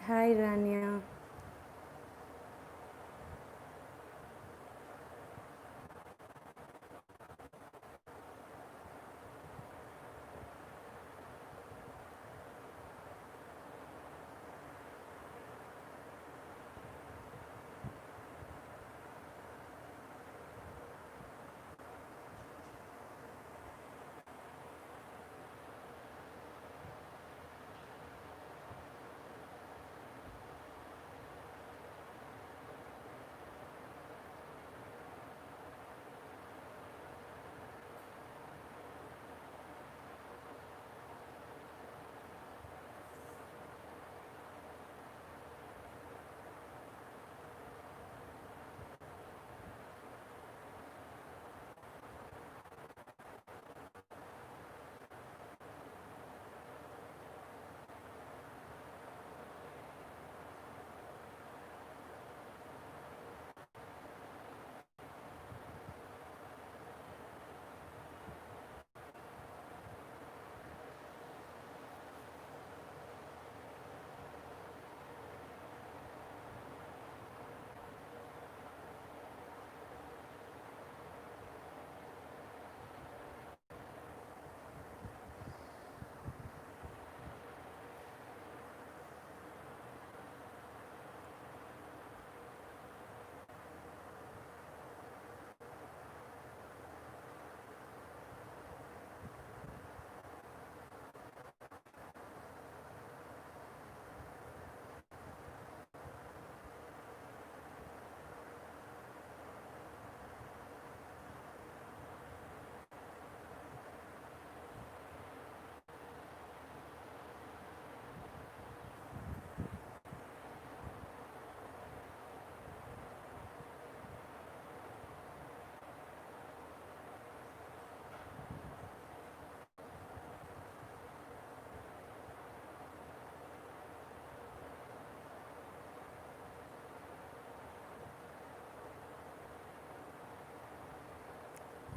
Hi Rania.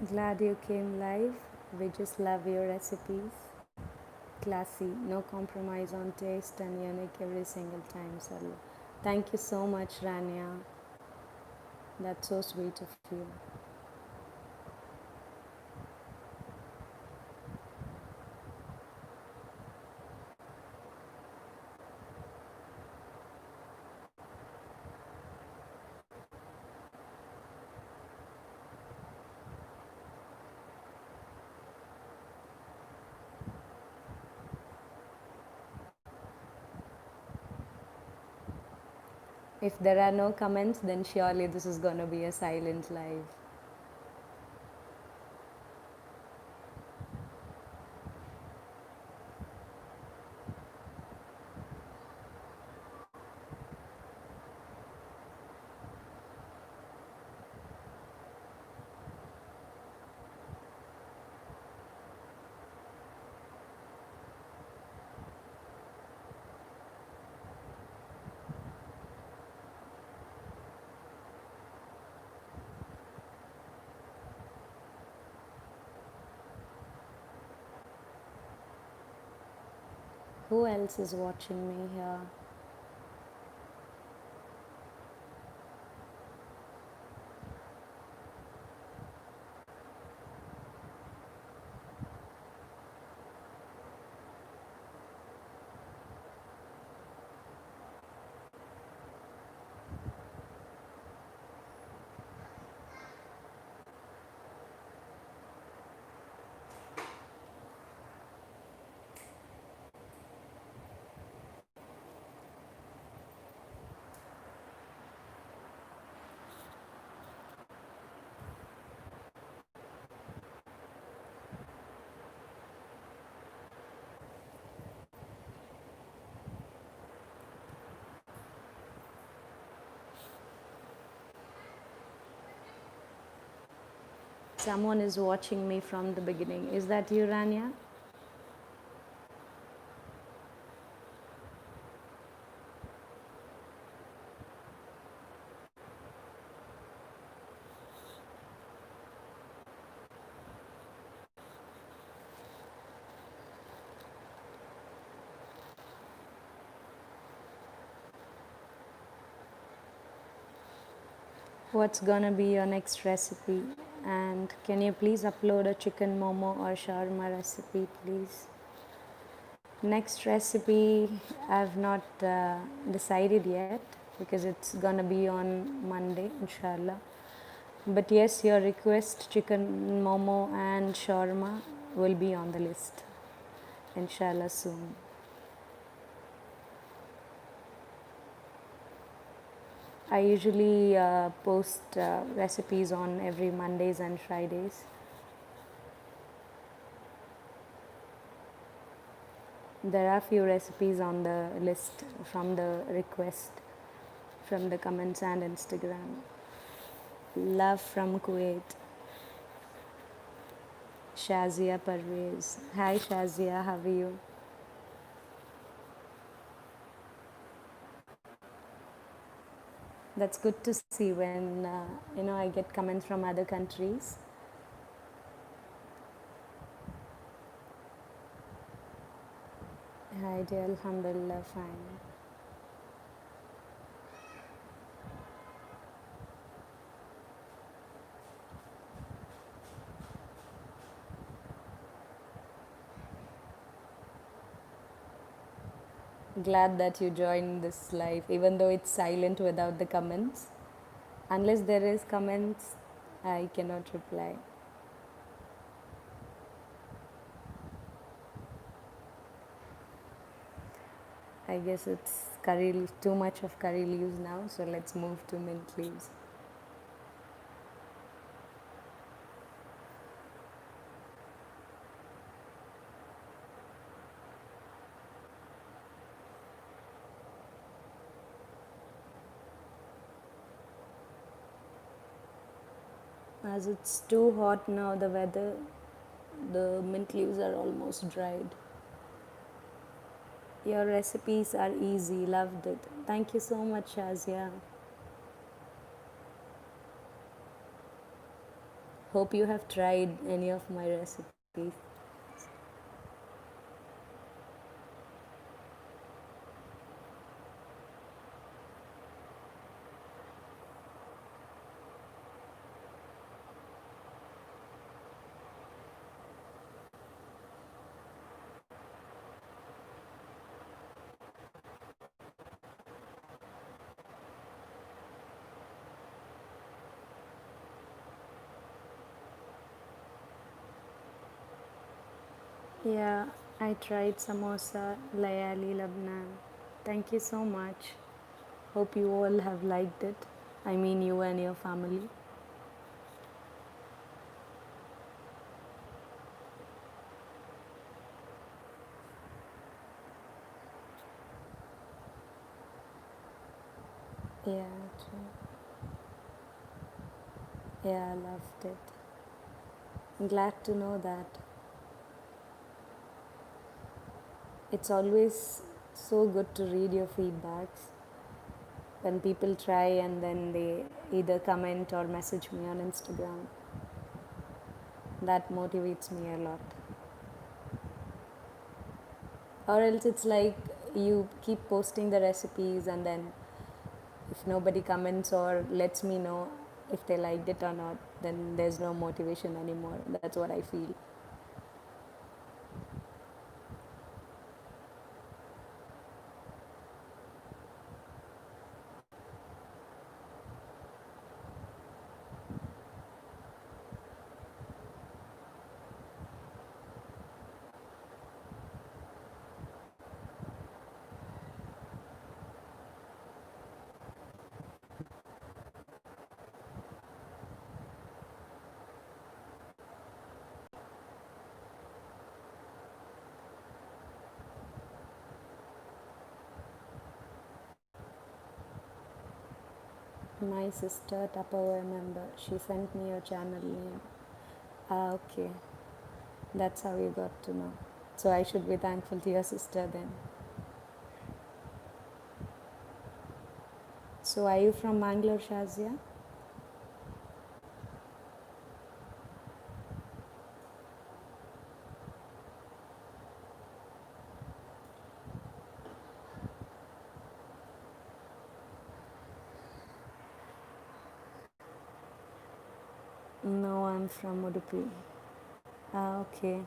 Glad you came live. We just love your recipes. Classy, no compromise on taste and unique every single time. So thank you so much, Rania. That's so sweet of you. If there are no comments, then surely this is gonna be a silent live. Who else is watching me here? Someone is watching me from the beginning. Is that you, Rania? What's gonna be your next recipe? And can you please upload a chicken momo or shawarma recipe, please? Next recipe, I've not decided yet because it's gonna be on Monday, inshallah. But yes, your request, chicken momo and shawarma, will be on the list, inshallah, soon. I usually post recipes on every Mondays and Fridays. There are few recipes on the list from the request, from the comments and Instagram. Love from Kuwait. Shazia Parvez. Hi Shazia, how are you? That's good to see when I get comments from other countries. Hi dear, Alhamdulillah, fine. Glad that you joined this live, even though it's silent without the comments. Unless there is comments, I cannot reply. I guess it's curry leaves, too much of curry leaves now, so let's move to mint leaves. As it's too hot now, the weather, the mint leaves are almost dried. Your recipes are easy, loved it. Thank you so much, Shazia. Hope you have tried any of my recipes. Yeah, I tried samosa, Layali Labnan. Thank you so much. Hope you all have liked it. I mean, you and your family. Yeah, true. Yeah, I loved it. I'm glad to know that. It's always so good to read your feedbacks when people try and then they either comment or message me on Instagram. That motivates me a lot. Or else it's like you keep posting the recipes and then if nobody comments or lets me know if they liked it or not, then there's no motivation anymore. That's what I feel. My sister, Tupperware member, she sent me your channel name. Ah, okay. That's how you got to know. So I should be thankful to your sister then. So are you from Bangalore, Shazia? No, I'm from Udupi. Ah, okay.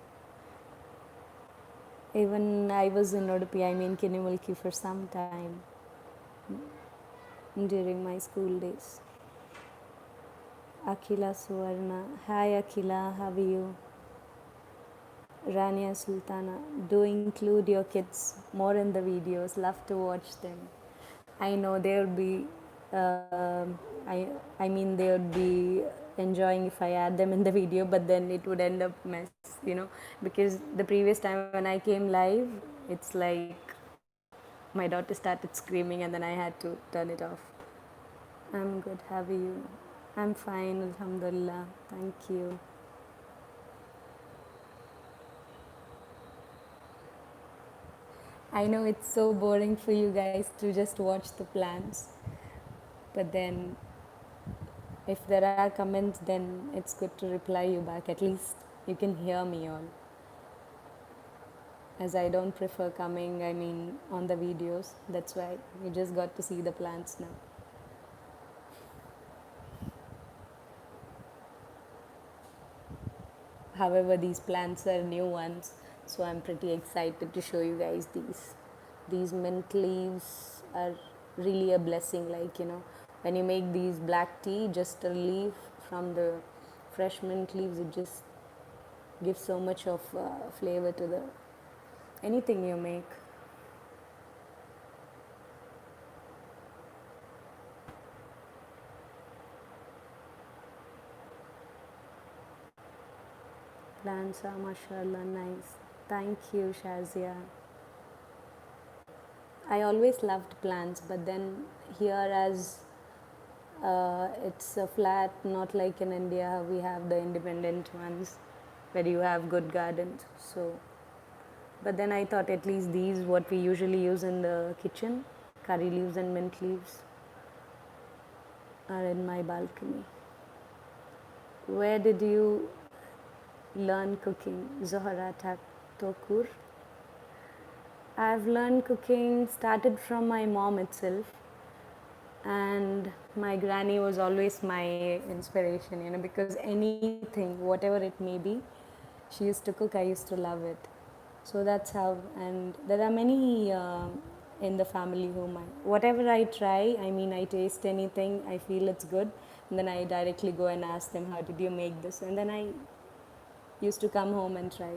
Even I was in Udupi, I mean Kinimulki for some time during my school days. Akila Suvarna. Hi Akila, how are you? Rania Sultana. Do include your kids more in the videos. Love to watch them. I know they would be. I mean they would be enjoying if I add them in the video, but then it would end up mess, because the previous time when I came live, it's like my daughter started screaming and then I had to turn it off. I'm good. How are you? I'm fine. Alhamdulillah. Thank you. I know it's so boring for you guys to just watch the plants, but then if there are comments, then it's good to reply you back. At least you can hear me all. As I don't prefer coming, I mean, on the videos. That's why you just got to see the plants now. However, these plants are new ones, so I'm pretty excited to show you guys these. These mint leaves are really a blessing. Like, when you make these black tea, just a leaf from the fresh mint leaves, it just gives so much of flavor to the anything you make. Plants are mashallah nice. Thank you, Shazia. I always loved plants, but then here, as it's a flat, not like in India, we have the independent ones where you have good gardens. So, but then I thought at least these, what we usually use in the kitchen, curry leaves and mint leaves, are in my balcony. Where did you learn cooking, Zohra Tokur? I've learned cooking, started from my mom itself, and my granny was always my inspiration, because anything, whatever it may be, she used to cook, I used to love it. So that's how, and there are many in the family whom whatever I try, I mean, I taste anything, I feel it's good, and then I directly go and ask them, how did you make this? And then I used to come home and try.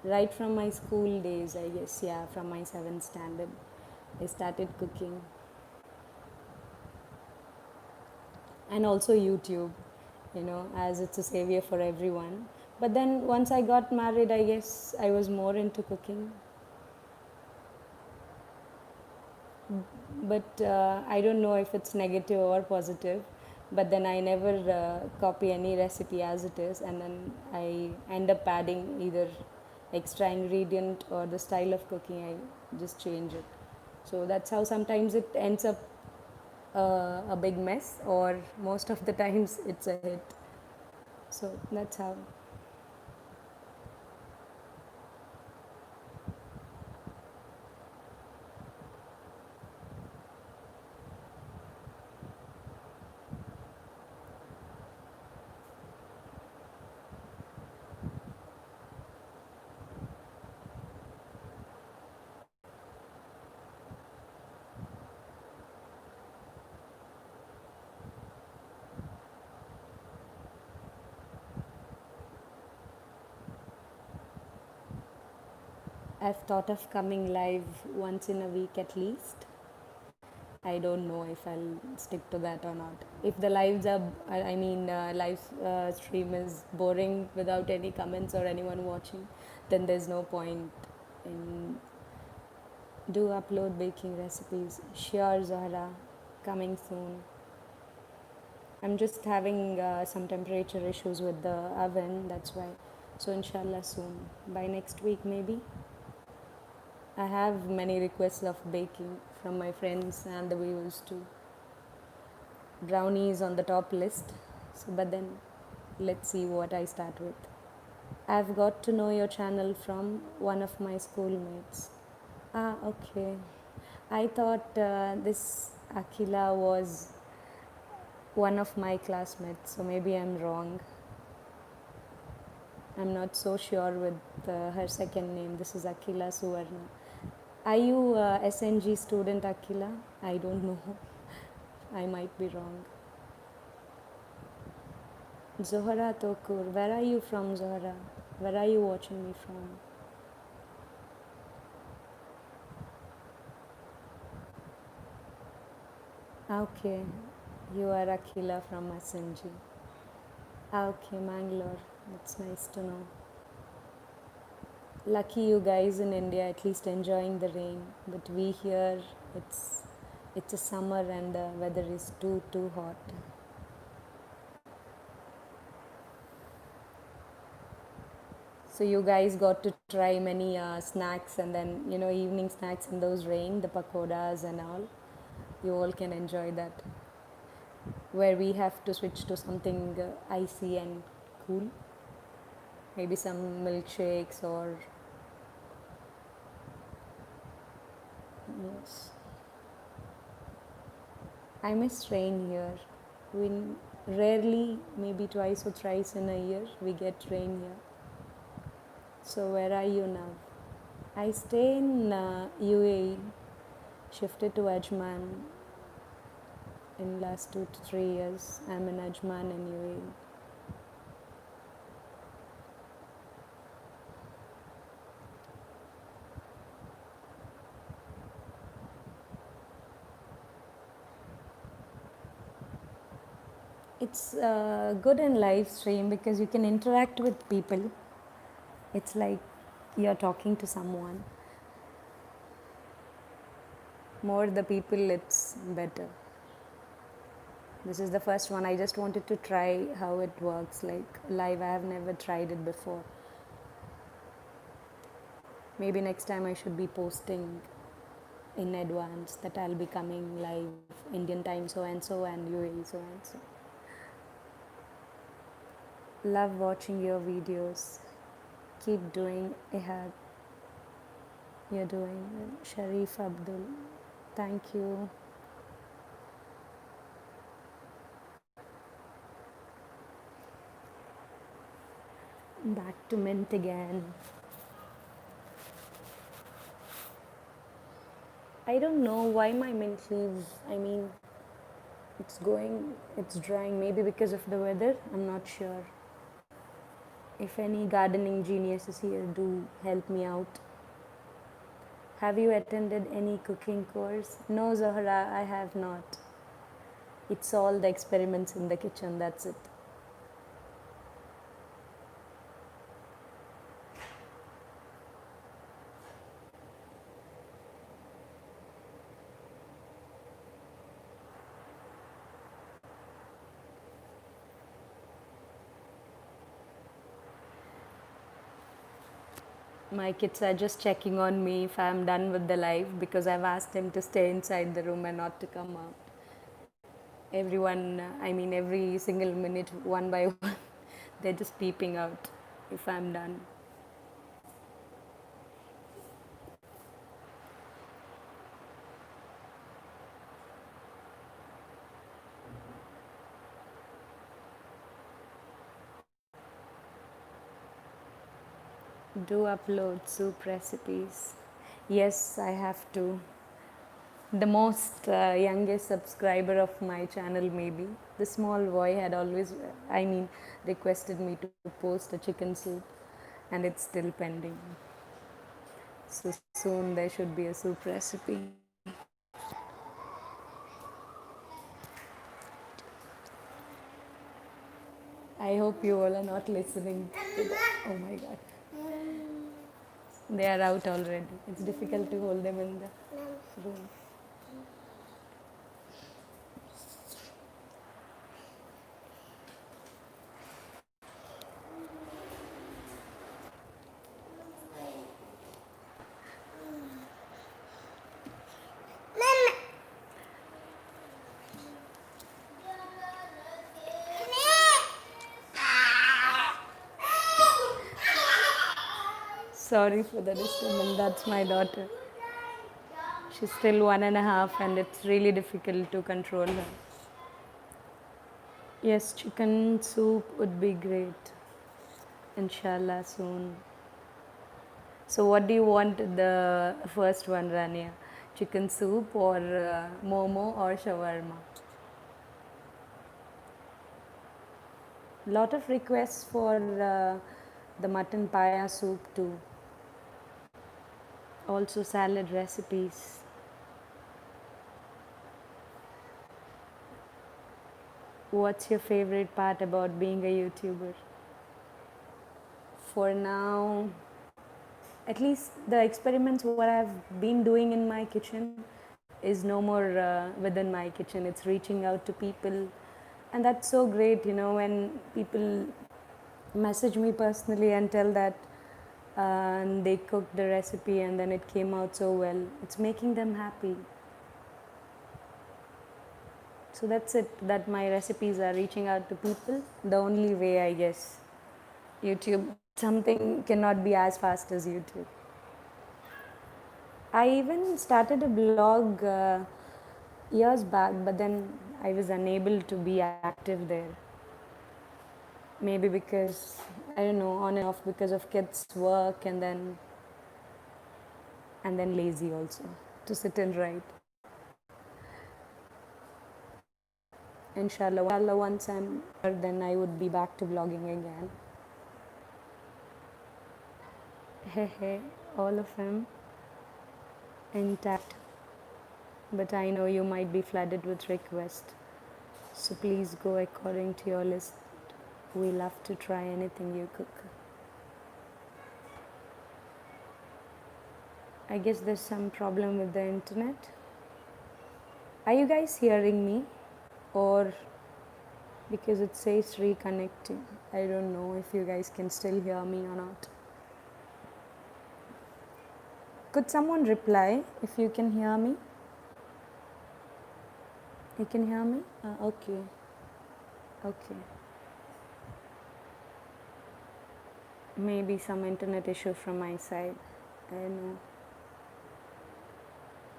Right from my school days, I guess, yeah, from my 7th standard, I started cooking. And also YouTube, as it's a savior for everyone. But then once I got married, I guess I was more into cooking. But I don't know if it's negative or positive. But then I never copy any recipe as it is, and then I end up adding either extra ingredient or the style of cooking. I just change it. So that's how sometimes it ends up a big mess, or most of the times it's a hit. So that's how. I've thought of coming live once in a week at least. I don't know if I'll stick to that or not. If the lives are, I mean, live stream is boring without any comments or anyone watching, then there's no point in do upload baking recipes. Sure, Zahra, coming soon. I'm just having some temperature issues with the oven, that's why. So inshallah soon, by next week maybe. I have many requests of baking from my friends and the viewers too. Brownie is on the top list, so but then let's see what I start with. I've got to know your channel from one of my schoolmates. Ah, okay. I thought this Akila was one of my classmates, so maybe I'm wrong. I'm not so sure with her second name. This is Akila Suvarna. Are you SNG student, Akila? I don't know. I might be wrong. Zohra Tokur. Where are you from, Zohra? Where are you watching me from? Okay. You are Akila from SNG. Okay, Mangalore. That's nice to know. Lucky you guys in India at least enjoying the rain, but we here it's a summer and the weather is too hot. So you guys got to try many snacks, and then evening snacks in those rain, the pakoras and all. You all can enjoy that. Where we have to switch to something icy and cool, maybe some milkshakes or yes. I miss rain here. We rarely, maybe twice or thrice in a year, we get rain here. So where are you now? I stay in UAE, shifted to Ajman in last 2 to 3 years. I'm in Ajman in UAE. It's good in live stream because you can interact with people. It's like you're talking to someone. More the people, it's better. This is the first one. I just wanted to try how it works like live. I have never tried it before. Maybe next time I should be posting in advance that I'll be coming live Indian time so and so and UAE so and so. Love watching your videos. Keep doing Ihad. You're doing well. Sharif Abdul. Thank you. Back to mint again. I don't know why my mint leaves. I mean, it's drying. Maybe because of the weather. I'm not sure. If any gardening geniuses here, do help me out. Have you attended any cooking course? No, Zahra, I have not. It's all the experiments in the kitchen, that's it. My kids are just checking on me if I'm done with the live because I've asked them to stay inside the room and not to come out. Everyone, every single minute, one by one, they're just peeping out if I'm done. Do upload soup recipes. Yes, I have to. The most youngest subscriber of my channel, maybe. The small boy had always, requested me to post a chicken soup, and it's still pending. So soon there should be a soup recipe. I hope you all are not listening to that. Oh my god. They are out already. It's difficult to hold them in the room. Sorry for the disturbance. That's my daughter. She's still 1.5 and it's really difficult to control her. Yes, chicken soup would be great. Inshallah soon. So, what do you want the first one, Rania? Chicken soup or momo or shawarma? Lot of requests for the mutton paya soup too. Also salad recipes. What's your favorite part about being a YouTuber? For now, at least the experiments what I've been doing in my kitchen is no more within my kitchen. It's reaching out to people, and that's so great. You know, when people message me personally and tell that they cooked the recipe and then it came out so well, it's making them happy. So that's it. That my recipes are reaching out to people. The only way, I guess. YouTube, something cannot be as fast as YouTube. I even started a blog years back, but then I was unable to be active there. Maybe because, I don't know, on and off because of kids' work and then lazy also to sit and write. Inshallah, once I'm then I would be back to blogging again. Hey, hey, all of them intact. But I know you might be flooded with requests. So please go according to your list. We love to try anything you cook. I guess there's some problem with the internet. Are you guys hearing me? Or because it says reconnecting. I don't know if you guys can still hear me or not. Could someone reply if you can hear me? You can hear me? Okay. Okay. Maybe some internet issue from my side. I don't know.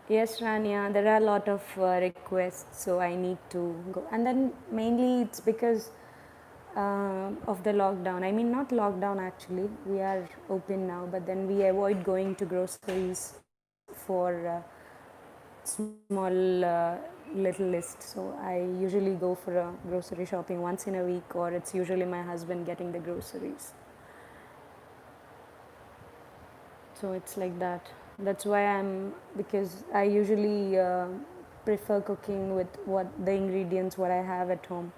Yes, Rania, there are a lot of requests, so I need to go. And then mainly it's because of the lockdown. I mean, not lockdown actually, we are open now, but then we avoid going to groceries for small little list. So I usually go for a grocery shopping once in a week, or it's usually my husband getting the groceries. So it's like that. That's why because I usually prefer cooking with what the ingredients what I have at home.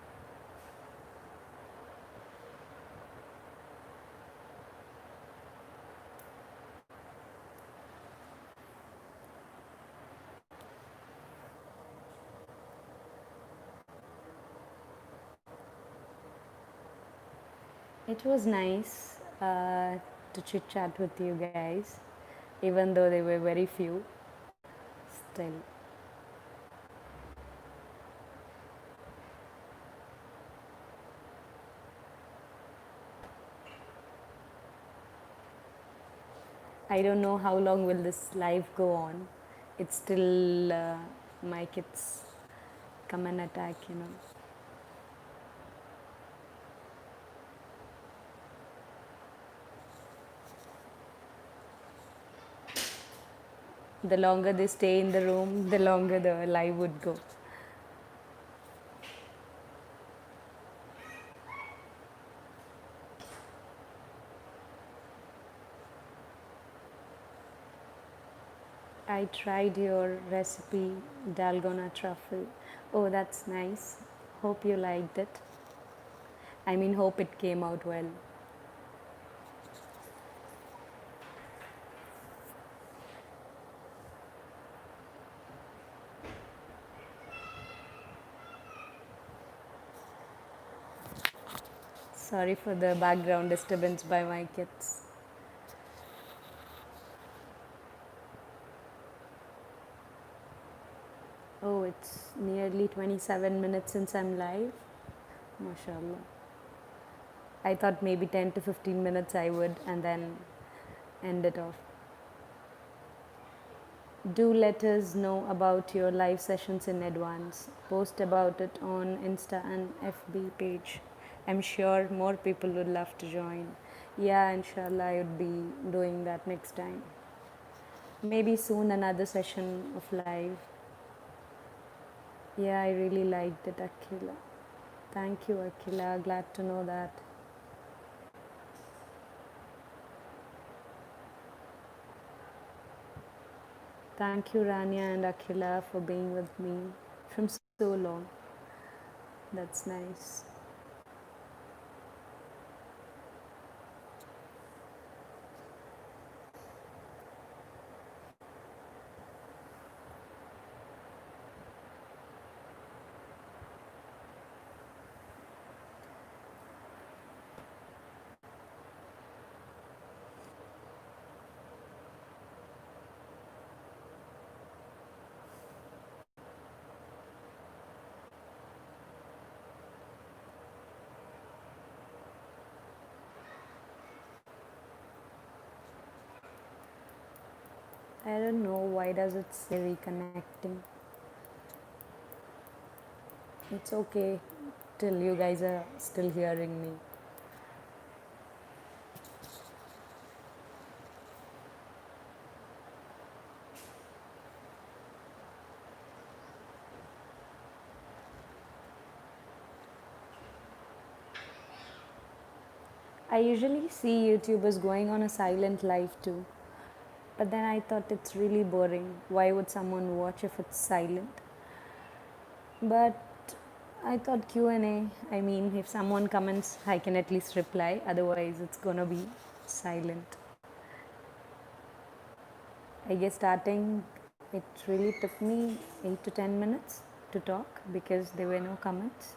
It was nice to chit chat with you guys, even though they were very few. Still, I don't know how long will this live go on. It's still my kids come and attack, you know. The longer they stay in the room, the longer the live would go. I tried your recipe, Dalgona truffle. Oh, that's nice. Hope you liked it. I mean, hope it came out well. Sorry for the background disturbance by my kids. Oh, it's nearly 27 minutes since I'm live. MashaAllah. I thought maybe 10 to 15 minutes I would and then end it off. Do let us know about your live sessions in advance. Post about it on Insta and FB page. I'm sure more people would love to join. Yeah, inshallah, I would be doing that next time. Maybe soon another session of live. Yeah, I really liked it, Akila. Thank you, Akila. Glad to know that. Thank you, Rania and Akila, for being with me from so long. That's nice. I don't know why does it say reconnecting. It's okay till you guys are still hearing me. I usually see YouTubers going on a silent live too, but then I thought it's really boring. Why would someone watch if it's silent? But I thought Q&A, I mean, if someone comments, I can at least reply, otherwise it's gonna be silent. I guess starting, it really took me 8 to 10 minutes to talk because there were no comments.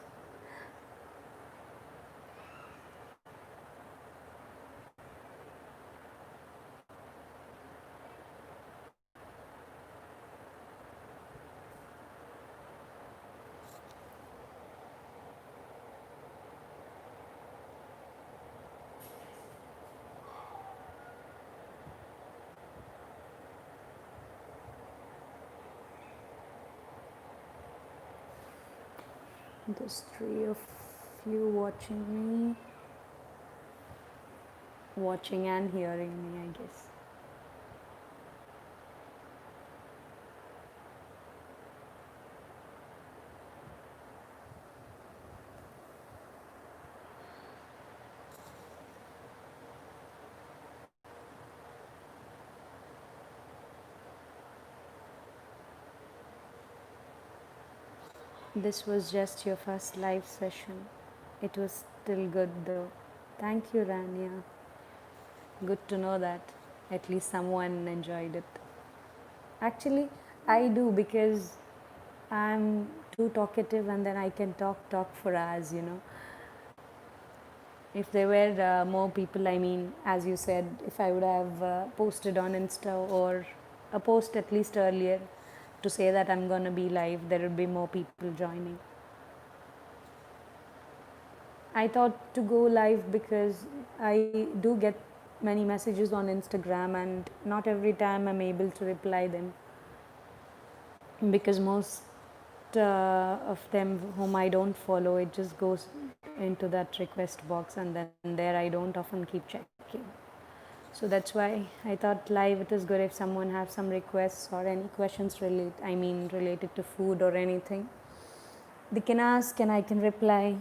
There's 3 of you watching me, watching and hearing me, I guess. This was just your first live session. It was still good though. Thank you, Rania. Good to know that at least someone enjoyed it. Actually, I do because I'm too talkative and then I can talk for hours. If there were more people, I mean, as you said, if I would have posted on Insta or a post at least earlier to say that I'm going to be live, there would be more people joining. I thought to go live because I do get many messages on Instagram and not every time I'm able to reply them because most of them whom I don't follow, it just goes into that request box and then there I don't often keep checking. So that's why I thought live it is good if someone has some requests or any questions related to food or anything. They can ask and I can reply.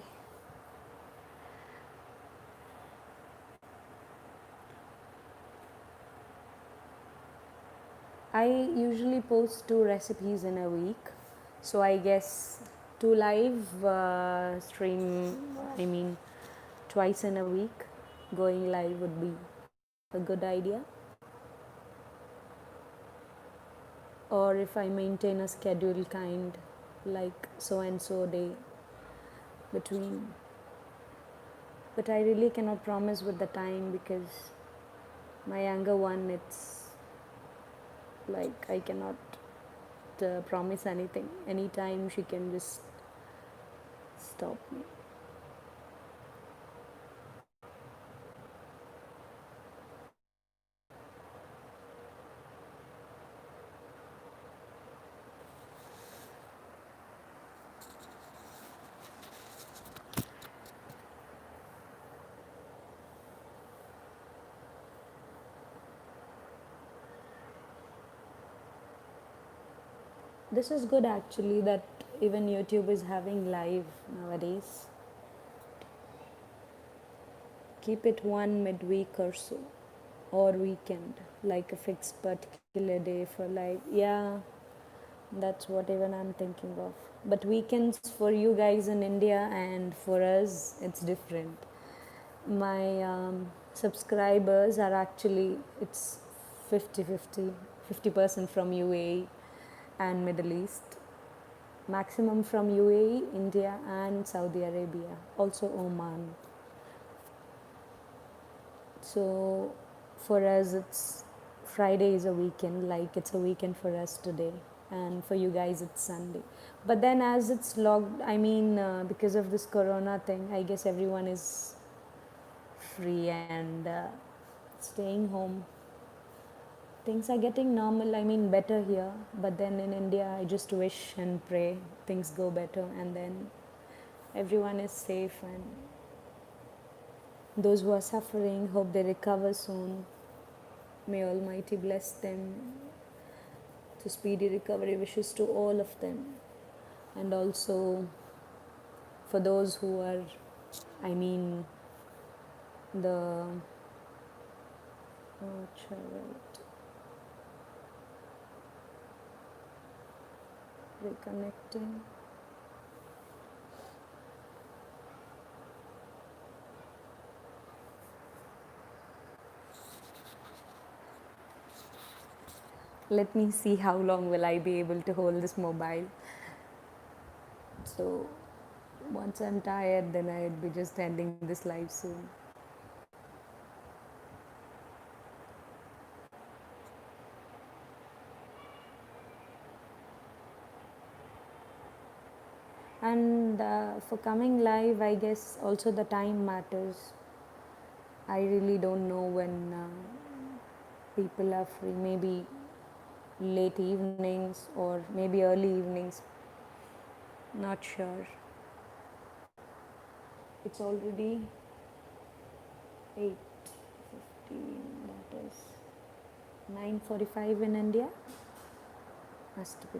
I usually post 2 recipes in a week. So I guess 2 live stream, twice in a week, going live would be a good idea. Or if I maintain a schedule kind like so and so day between. But I really cannot promise with the time because my younger one, it's like I cannot promise anything. Anytime she can just stop me. This is good actually that even YouTube is having live nowadays. Keep it one midweek or so, or weekend, like a fixed particular day for live. Yeah, that's what even I'm thinking of. But weekends for you guys in India and for us, it's different. My subscribers are actually, it's 50-50, 50% from UAE and Middle East, maximum from UAE, India and Saudi Arabia, also Oman. So for us, it's Friday is a weekend, like it's a weekend for us today, and for you guys, it's Sunday. But then, as it's logged, I mean, because of this corona thing, I guess everyone is free and staying home. Things are getting normal, I mean, better here. But then in India, I just wish and pray things go better, and then everyone is safe, and those who are suffering, hope they recover soon. May Almighty bless them to speedy recovery wishes to all of them. And also for those who are, I mean, the right, reconnecting. Let me see how long will I be able to hold this mobile. So once I'm tired, then I'd be just ending this live soon. And for coming live, I guess also the time matters. I really don't know when people are free. Maybe late evenings or maybe early evenings. Not sure. It's already 8:15. That is 9:45 in India. Must be.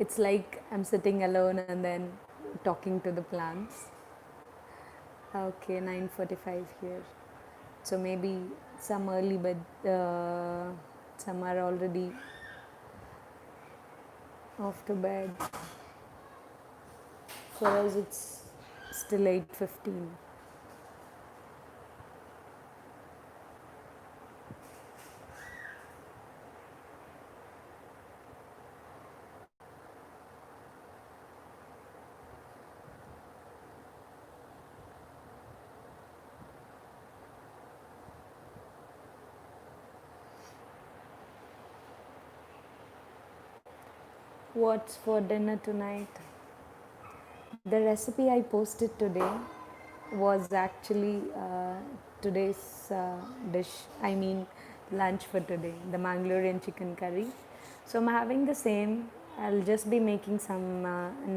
It's like I'm sitting alone and then talking to the plants. Okay, 9:45 here. So maybe some early, but some are already off to bed. For us, it's still 8:15. What's for dinner tonight? The recipe I posted today was actually today's dish, I mean, lunch for today, the Mangalorean chicken curry. So I'm having the same. I'll just be making some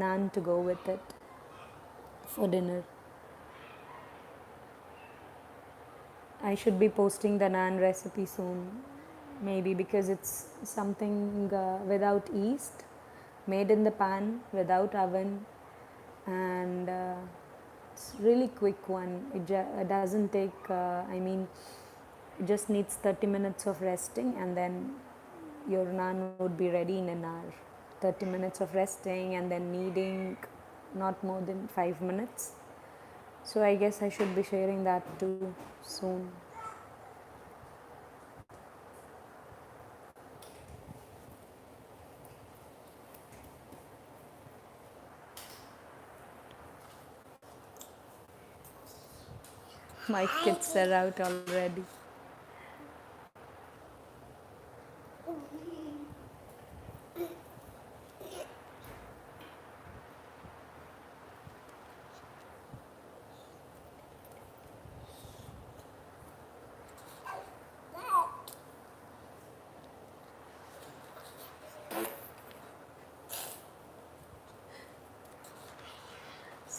naan to go with it for dinner. I should be posting the naan recipe soon, maybe because it's something without yeast, made in the pan, without oven, and it's really quick one. It doesn't take, I mean, it just needs 30 minutes of resting, and then your naan would be ready in an hour. 30 minutes of resting and then kneading, not more than 5 minutes. So I guess I should be sharing that too soon. My kids are out already.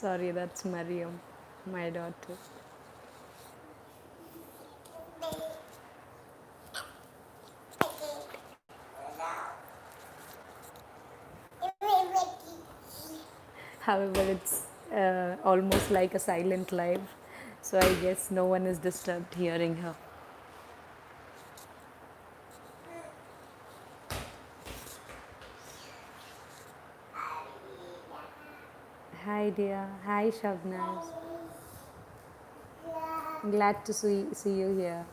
Sorry, that's Mariam, my daughter. However, it's almost like a silent live, so I guess no one is disturbed hearing her. Hi, dear. Hi, Shabnaz. Glad to see you here.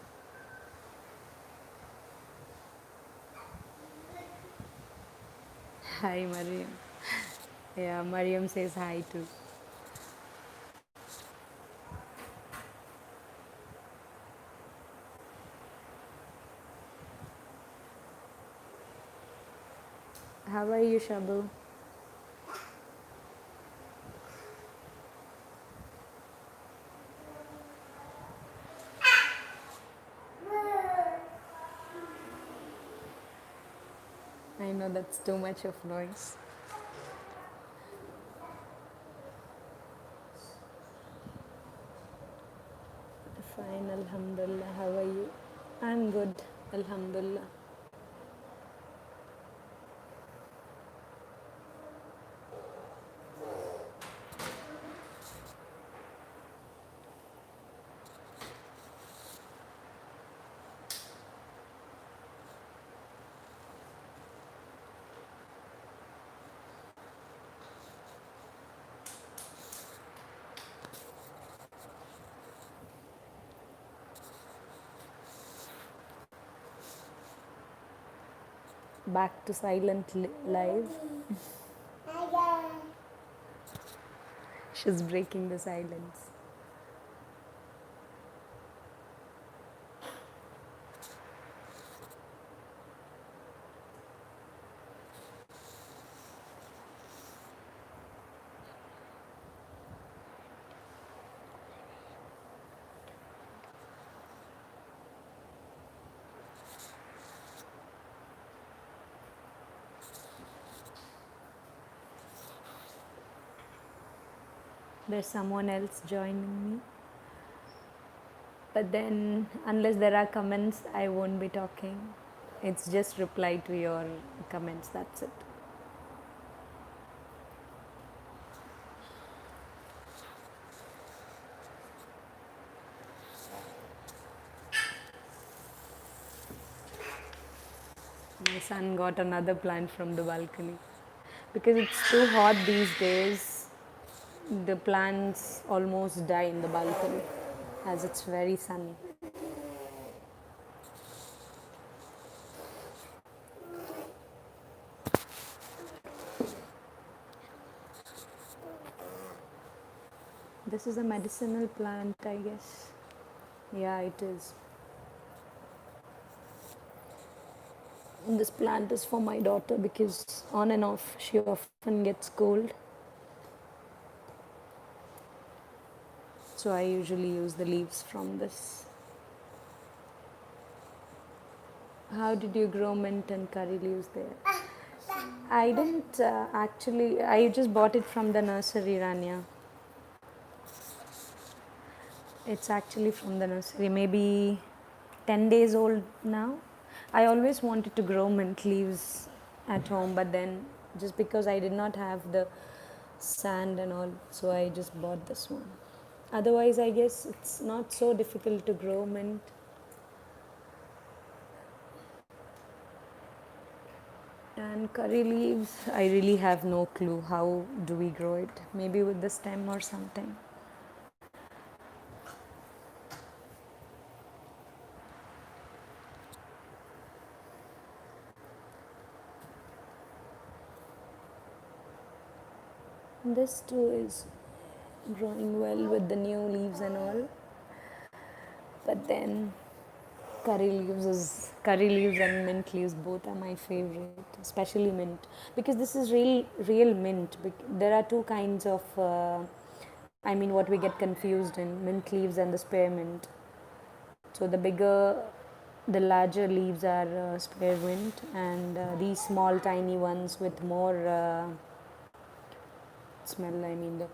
Hi, Mariam. Yeah, Mariam says hi too. How are you, Shabu? I know that's too much of noise. Fine, Alhamdulillah. How are you? I'm good, Alhamdulillah. Back to silent live. She's breaking the silence. There's someone else joining me. But then, unless there are comments, I won't be talking. It's just reply to your comments, that's it. My son got another plant from the balcony. Because it's too hot these days, the plants almost die in the balcony as it's very sunny. This is a medicinal plant, I guess. Yeah, it is. And this plant is for my daughter because on and off she often gets cold. So I usually use the leaves from this. How did you grow mint and curry leaves there? I didn't actually, I just bought it from the nursery, Rania. It's actually from the nursery, maybe 10 days old now. I always wanted to grow mint leaves at home, but then just because I did not have the sand and all, so I just bought this one. Otherwise, I guess it's not so difficult to grow mint. And curry leaves, I really have no clue how do we grow it. Maybe with the stem or something. This too is growing well with the new leaves and all. But then curry leaves and mint leaves both are my favorite, especially mint because this is real mint. There are two kinds of I mean what we get confused in mint leaves and the spearmint. So the larger leaves are spearmint, and these small tiny ones with more smell, I mean the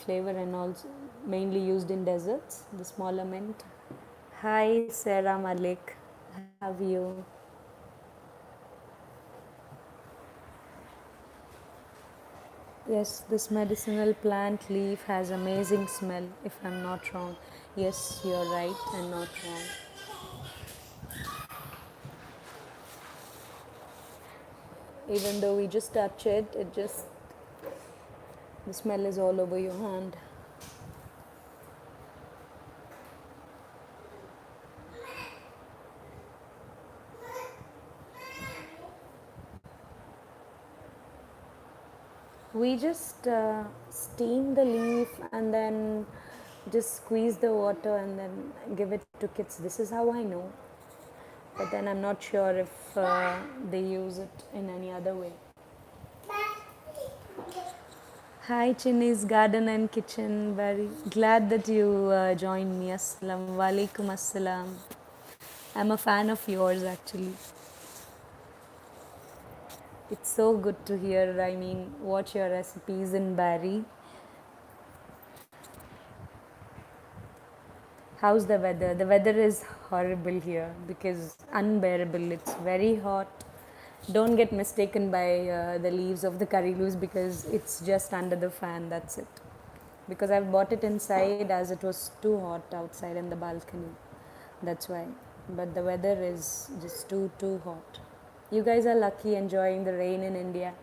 flavor and also mainly used in desserts, the smaller mint. Hi, Sarah Malik. How are you? Yes, this medicinal plant leaf has amazing smell, if I'm not wrong. Yes, you're right and not wrong. Even though we just touch it, the smell is all over your hand. We just steam the leaf and then just squeeze the water and then give it to kids. This is how I know. But then I'm not sure if they use it in any other way. Hi, Chinese Garden and Kitchen. Very glad that you joined me. Assalamu alaikum assalam. I'm a fan of yours actually. It's so good to hear. I mean, watch your recipes in Bari. How's the weather? The weather is horrible here because unbearable. It's very hot. Don't get mistaken by the leaves of the curry leaves because it's just under the fan. That's it. Because I've bought it inside as it was too hot outside in the balcony. That's why. But the weather is just too hot. You guys are lucky enjoying the rain in India.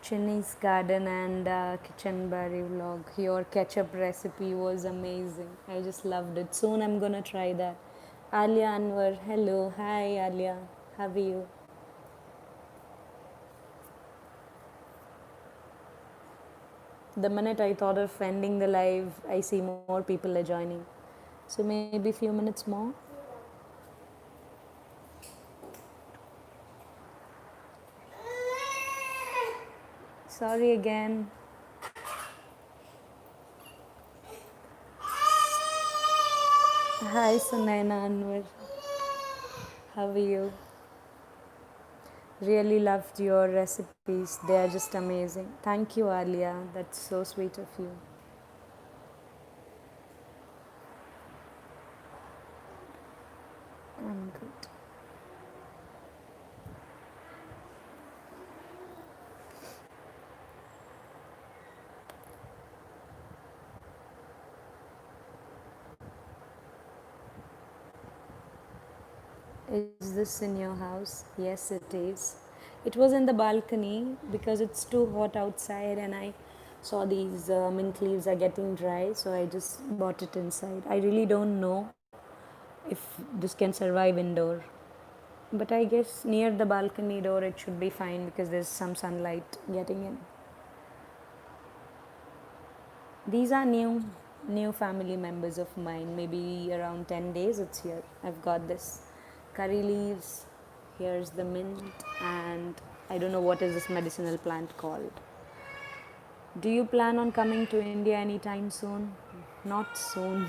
Chinese Garden and Kitchen Bari vlog. Your ketchup recipe was amazing. I just loved it. Soon I'm gonna try that. Alia Anwar, hello. Hi Alia. How are you? The minute I thought of ending the live, I see more people are joining. So maybe a few minutes more. Sorry again. Hi Sunaina Anwar. How are you? Really loved your recipes. They are just amazing. Thank you, Alia. That's so sweet of you. I'm good. Is this in your house? Yes, it is. It was in the balcony because it's too hot outside, and I saw these mint leaves are getting dry, so I just bought it inside. I really don't know if this can survive indoor, but I guess near the balcony door it should be fine because there's some sunlight getting in. These are new family members of mine. Maybe around 10 days it's here. I've got this curry leaves. Here's the mint, and I don't know what is this medicinal plant called. Do you plan on coming to India anytime soon? Not soon.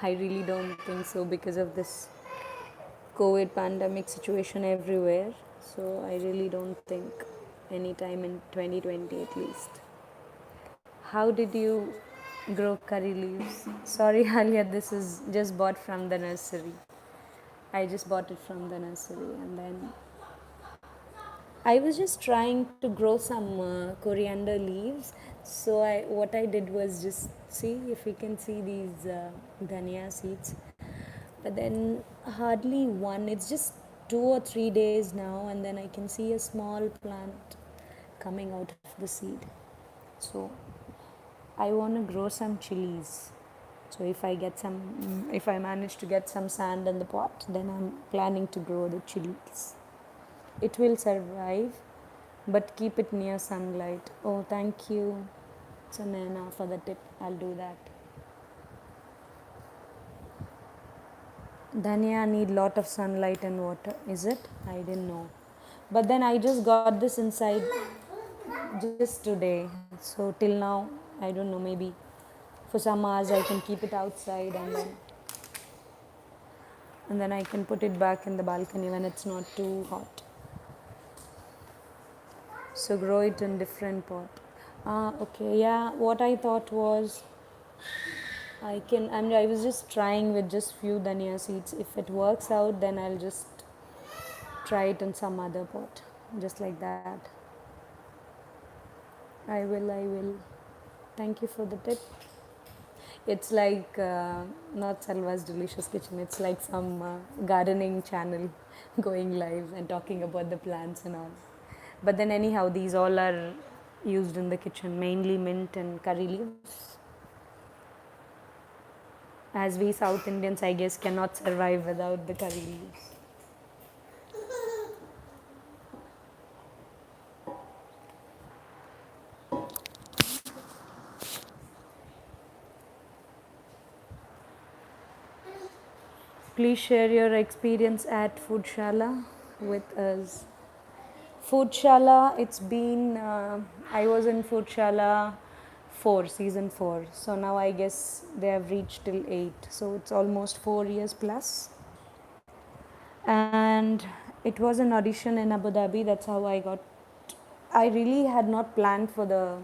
I really don't think so because of this COVID pandemic situation everywhere. So I really don't think anytime in 2020 at least. How did you grow curry leaves? Sorry, Alia, this is just bought from the nursery. I just bought it from the nursery, and then I was just trying to grow some coriander leaves. So what I did was just see if we can see these dhania seeds. But then hardly one. It's just 2 or 3 days now, and then I can see a small plant coming out of the seed. So I want to grow some chilies. So if I manage to get some sand in the pot, then I'm planning to grow the chilies. It will survive, but keep it near sunlight. Oh, thank you, Sanena, for the tip. I'll do that. Dhania need lot of sunlight and water, is it? I didn't know. But then I just got this inside just today. So till now, I don't know, maybe for some hours I can keep it outside, and then I can put it back in the balcony when it's not too hot. So grow it in different pot. Okay, yeah. What I thought was I was just trying with just few dhania seeds. If it works out, then I'll just try it in some other pot, just like that. I will. I will. Thank you for the tip. It's like not Salva's Delicious Kitchen. It's like some gardening channel going live and talking about the plants and all. But then, anyhow, these all are used in the kitchen, mainly mint and curry leaves. As we South Indians, I guess, cannot survive without the curry leaves. Please share your experience at Foodshala with us. Foodshala, it's been, I was in Foodshala 4, season 4. So now I guess they have reached till 8. So it's almost 4 years plus. And it was an audition in Abu Dhabi. That's how I got. I really had not planned for the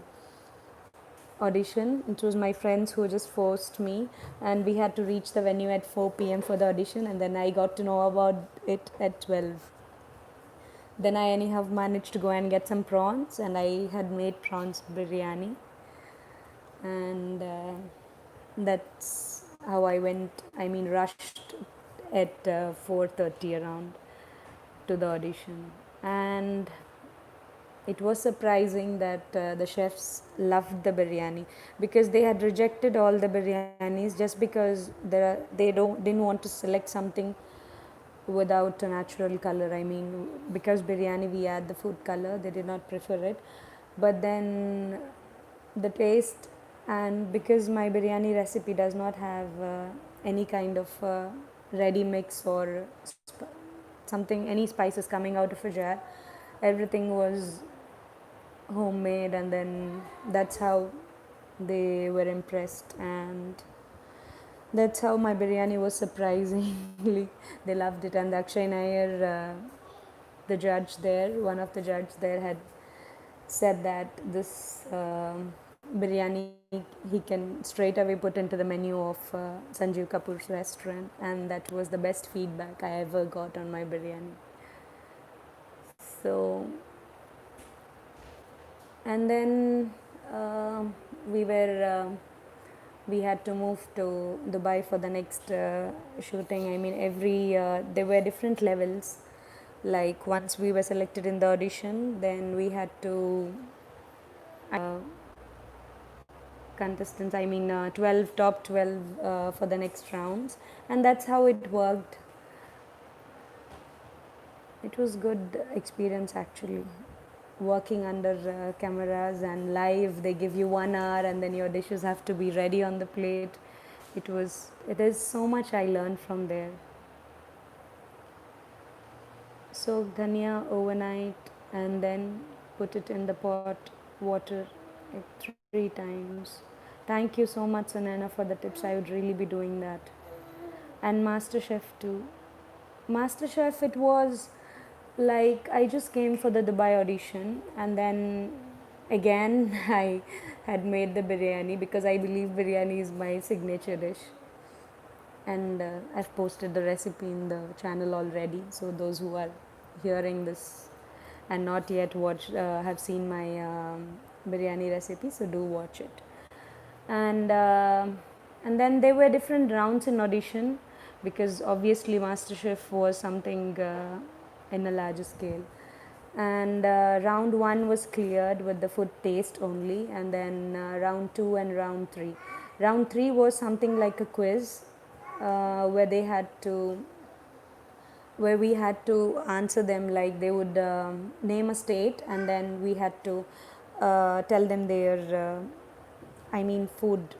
audition. It was my friends who just forced me, and we had to reach the venue at 4 p.m. for the audition, and then I got to know about it at 12. Then I anyhow managed to go and get some prawns, and I had made prawns biryani, and that's how I went. I mean, rushed at 4:30 around to the audition, and it was surprising that the chefs loved the biryani, because they had rejected all the biryanis just because they didn't want to select something without a natural color. I mean, because biryani we add the food color, they did not prefer it. But then the taste, and because my biryani recipe does not have any kind of ready mix or something, any spices coming out of a jar, everything was homemade, and then that's how they were impressed, and that's how my biryani was surprisingly they loved it. And Akshay Nair, the judge there, one of the judges there, had said that this biryani he can straight away put into the menu of Sanjeev Kapoor's restaurant, and that was the best feedback I ever got on my biryani. So, and then we were we had to move to Dubai for the next shooting. I mean, there were different levels. Like once we were selected in the audition, then we had to contestants. I mean, 12 top 12 for the next rounds, and that's how it worked. It was good experience actually. Working under cameras and live, they give you 1 hour, and then your dishes have to be ready on the plate. It is so much I learned from there. Soak dhania overnight and then put it in the pot, water like 3 times. Thank you so much, Sanana, for the tips. I would really be doing that. And MasterChef too. MasterChef, it was like I just came for the Dubai audition, and then again I had made the biryani because I believe biryani is my signature dish. And I've posted the recipe in the channel already. So those who are hearing this and not yet have seen my biryani recipe, so do watch it. And then there were different rounds in audition, because obviously MasterChef was something in a larger scale. And round 1 was cleared with the food taste only, and then round 2 and round 3. Round 3 was something like a quiz where we had to answer them, like they would name a state, and then we had to tell them their food,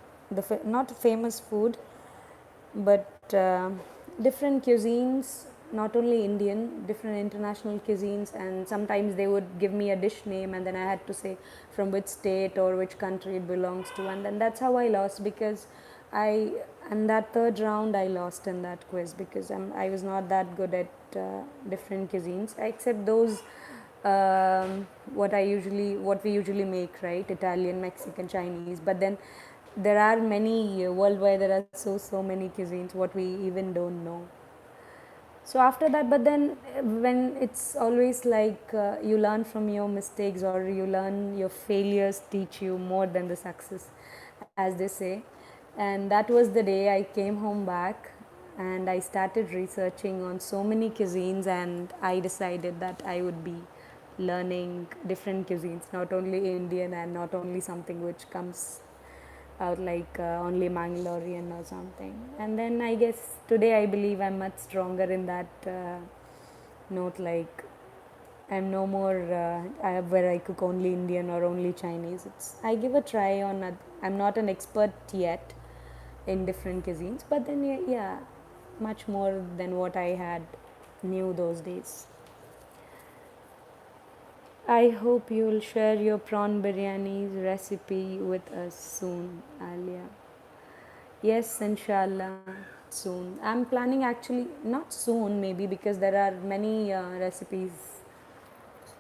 not famous food, but different cuisines, not only Indian, different international cuisines, and sometimes they would give me a dish name, and then I had to say from which state or which country it belongs to, and then that's how I lost because I and that third round I lost in that quiz because I was not that good at different cuisines except those what we usually make, right? Italian, Mexican, Chinese, but then there are many worldwide. There are so many cuisines what we even don't know. So after that, but then when it's always like you learn from your mistakes or you learn your failures teach you more than the success, as they say. And that was the day I came home back and I started researching on so many cuisines, and I decided that I would be learning different cuisines, not only Indian and not only something which comes out like only Mangalorean or something. And then I guess today I believe I'm much stronger in that note. Like I'm no more where I cook only Indian or only Chinese. It's I give a try on. I'm not an expert yet in different cuisines, but then yeah, much more than what I had knew those days. I hope you'll share your prawn biryani's recipe with us soon, Alia. Yes, inshallah, soon. I'm planning actually not soon, maybe because there are many recipes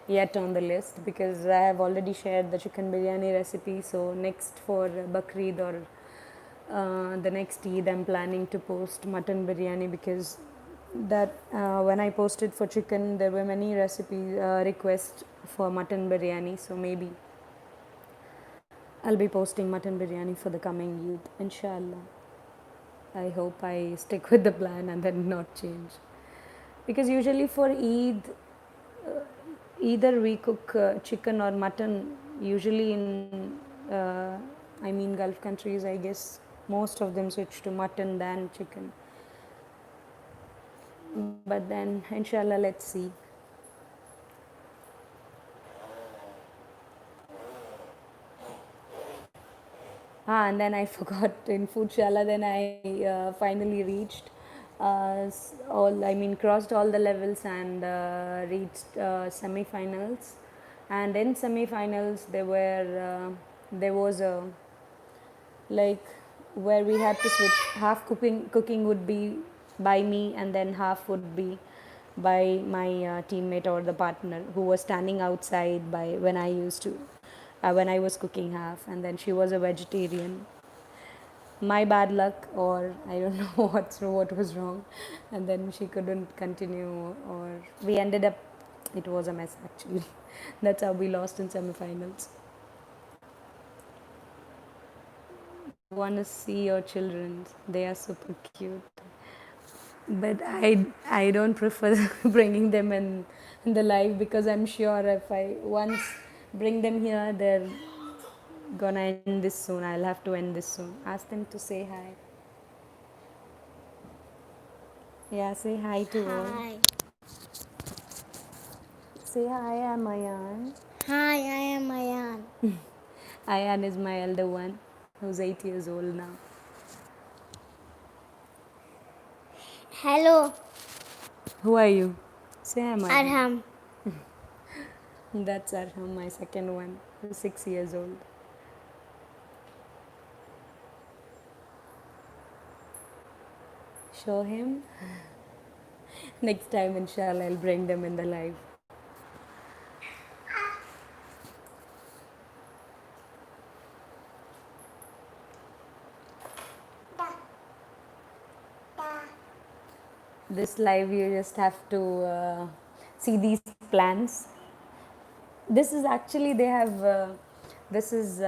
yet on the list because I have already shared the chicken biryani recipe. So next for Bakrid or the next Eid, I'm planning to post mutton biryani because that when I posted for chicken, there were many recipe requests for mutton biryani. So maybe I'll be posting mutton biryani for the coming Eid, inshallah. I hope I stick with the plan and then not change. Because usually for Eid, either we cook chicken or mutton. Usually in, I mean, Gulf countries, I guess most of them switch to mutton than chicken. But then, inshallah, let's see. And then I forgot in Foodshala, then I finally reached crossed all the levels and reached semi-finals. And in semi-finals, there was a like where we had to switch. Half cooking would be by me, and then half would be by my teammate or the partner who was standing outside by when I was cooking half, and then she was a vegetarian. My bad luck, or I don't know what was wrong, and then she couldn't continue, or we ended up. It was a mess actually. That's how we lost in semifinals. Want to see your children? They are super cute, but I don't prefer bringing them in the live because I'm sure if I once bring them here, they're gonna end this soon. I'll have to end this soon. Ask them to say hi. Yeah, say hi to all. Hi. Say hi, I'm Ayan. Hi, I am Ayan. Ayan is my elder one, who's 8 years old now. Hello, Who are you? Say I'm Ayan. Arham. That's Arham, my second one, who's 6 years old. Show him. Next time, inshallah, I'll bring them in the live. This live, you just have to see these plants. This is actually, they have, this is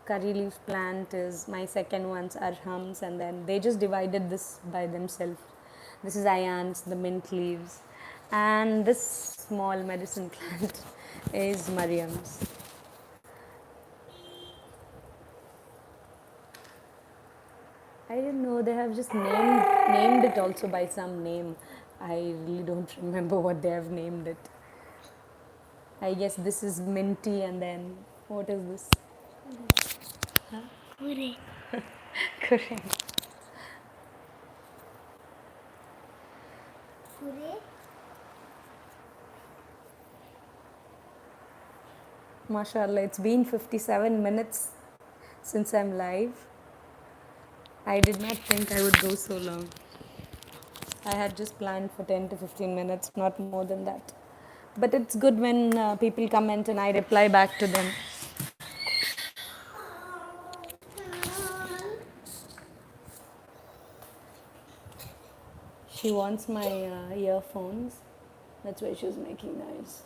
curry leaf plant is my second one's Arhams, and then they just divided this by themselves. This is Ayan's, the mint leaves, and this small medicine plant is Mariam's. I didn't know they have just named it also by some name. I really don't remember what they have named it. I guess this is minty, and then what is this? Puri. Correct. MashaAllah, it's been 57 minutes since I'm live. I did not think I would go so long. I had just planned for 10 to 15 minutes, not more than that. But it's good when people comment and I reply back to them. She wants my earphones. That's why she's making noise.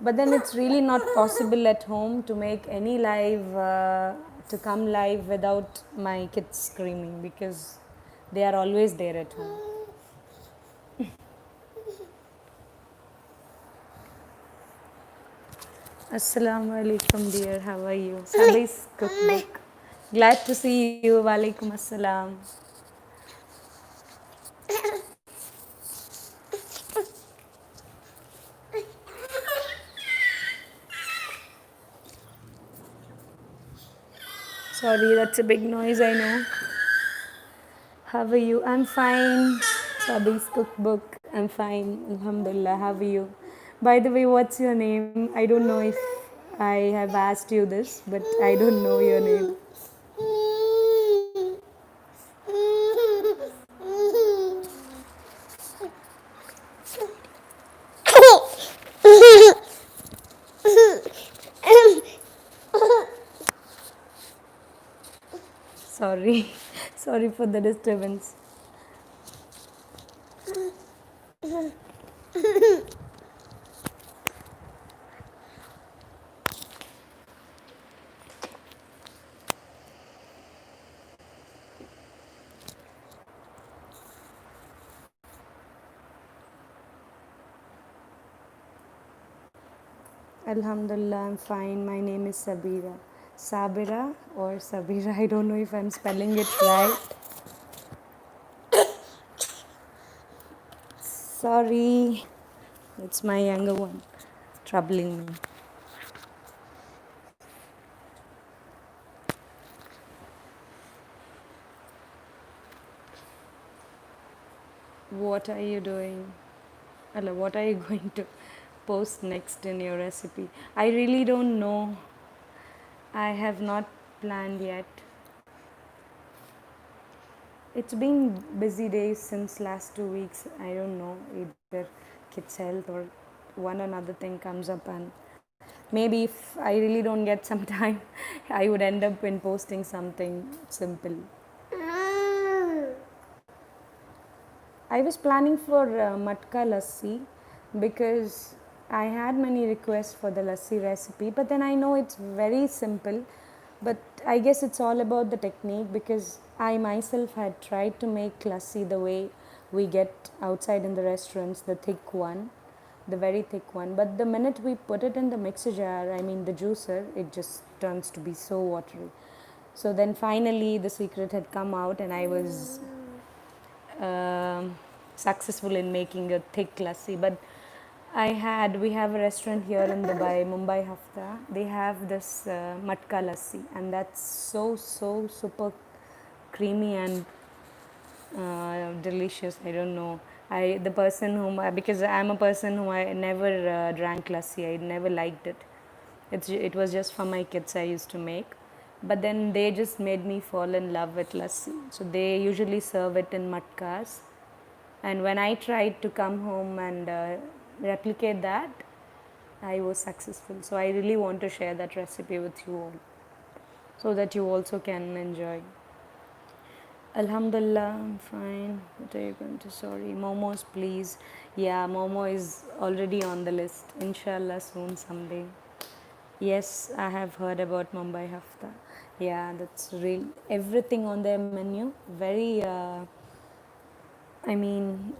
But then it's really not possible at home to make any live, to come live without my kids screaming because they are always there at home. Assalamu alaikum, dear. How are you? Sabi's cookbook. Glad to see you. Walaikum assalam. Sorry, that's a big noise, I know. How are you? I'm fine. Sabi's cookbook. I'm fine. Alhamdulillah. How are you? By the way, what's your name? I don't know if I have asked you this, but I don't know your name. Sorry. Sorry for the disturbance. Alhamdulillah, I'm fine. My name is Sabira. Sabira or Sabira, I don't know if I'm spelling it right. Sorry, it's my younger one troubling me. What are you doing? Allah, what are you going to post next in your recipe? I really don't know. I have not planned yet. It's been busy days since last 2 weeks. I don't know, either kids' health or one another thing comes up, and maybe if I really don't get some time, I would end up in posting something simple. I was planning for matka lassi because I had many requests for the lassi recipe, but then I know it's very simple. But I guess it's all about the technique because I myself had tried to make lassi the way we get outside in the restaurants, the thick one, the very thick one. But the minute we put it in the mixer jar, I mean the juicer, it just turns to be so watery. So then finally the secret had come out, and I was successful in making a thick lassi. But we have a restaurant here in Dubai, Mumbai Hafta. They have this matka lassi, and that's so super creamy and delicious. I don't know. The person because I'm a person who I never drank lassi. I never liked it. It was just for my kids I used to make. But then they just made me fall in love with lassi. So they usually serve it in matkas. And when I tried to come home and replicate that, I was successful. So I really want to share that recipe with you all so that you also can enjoy. Alhamdulillah, I'm fine. What are you going to? Sorry, momos, please. Yeah, momo is already on the list. Inshallah, soon, someday. Yes, I have heard about Mumbai Hafta. Yeah, that's real. Everything on their menu, very, I mean,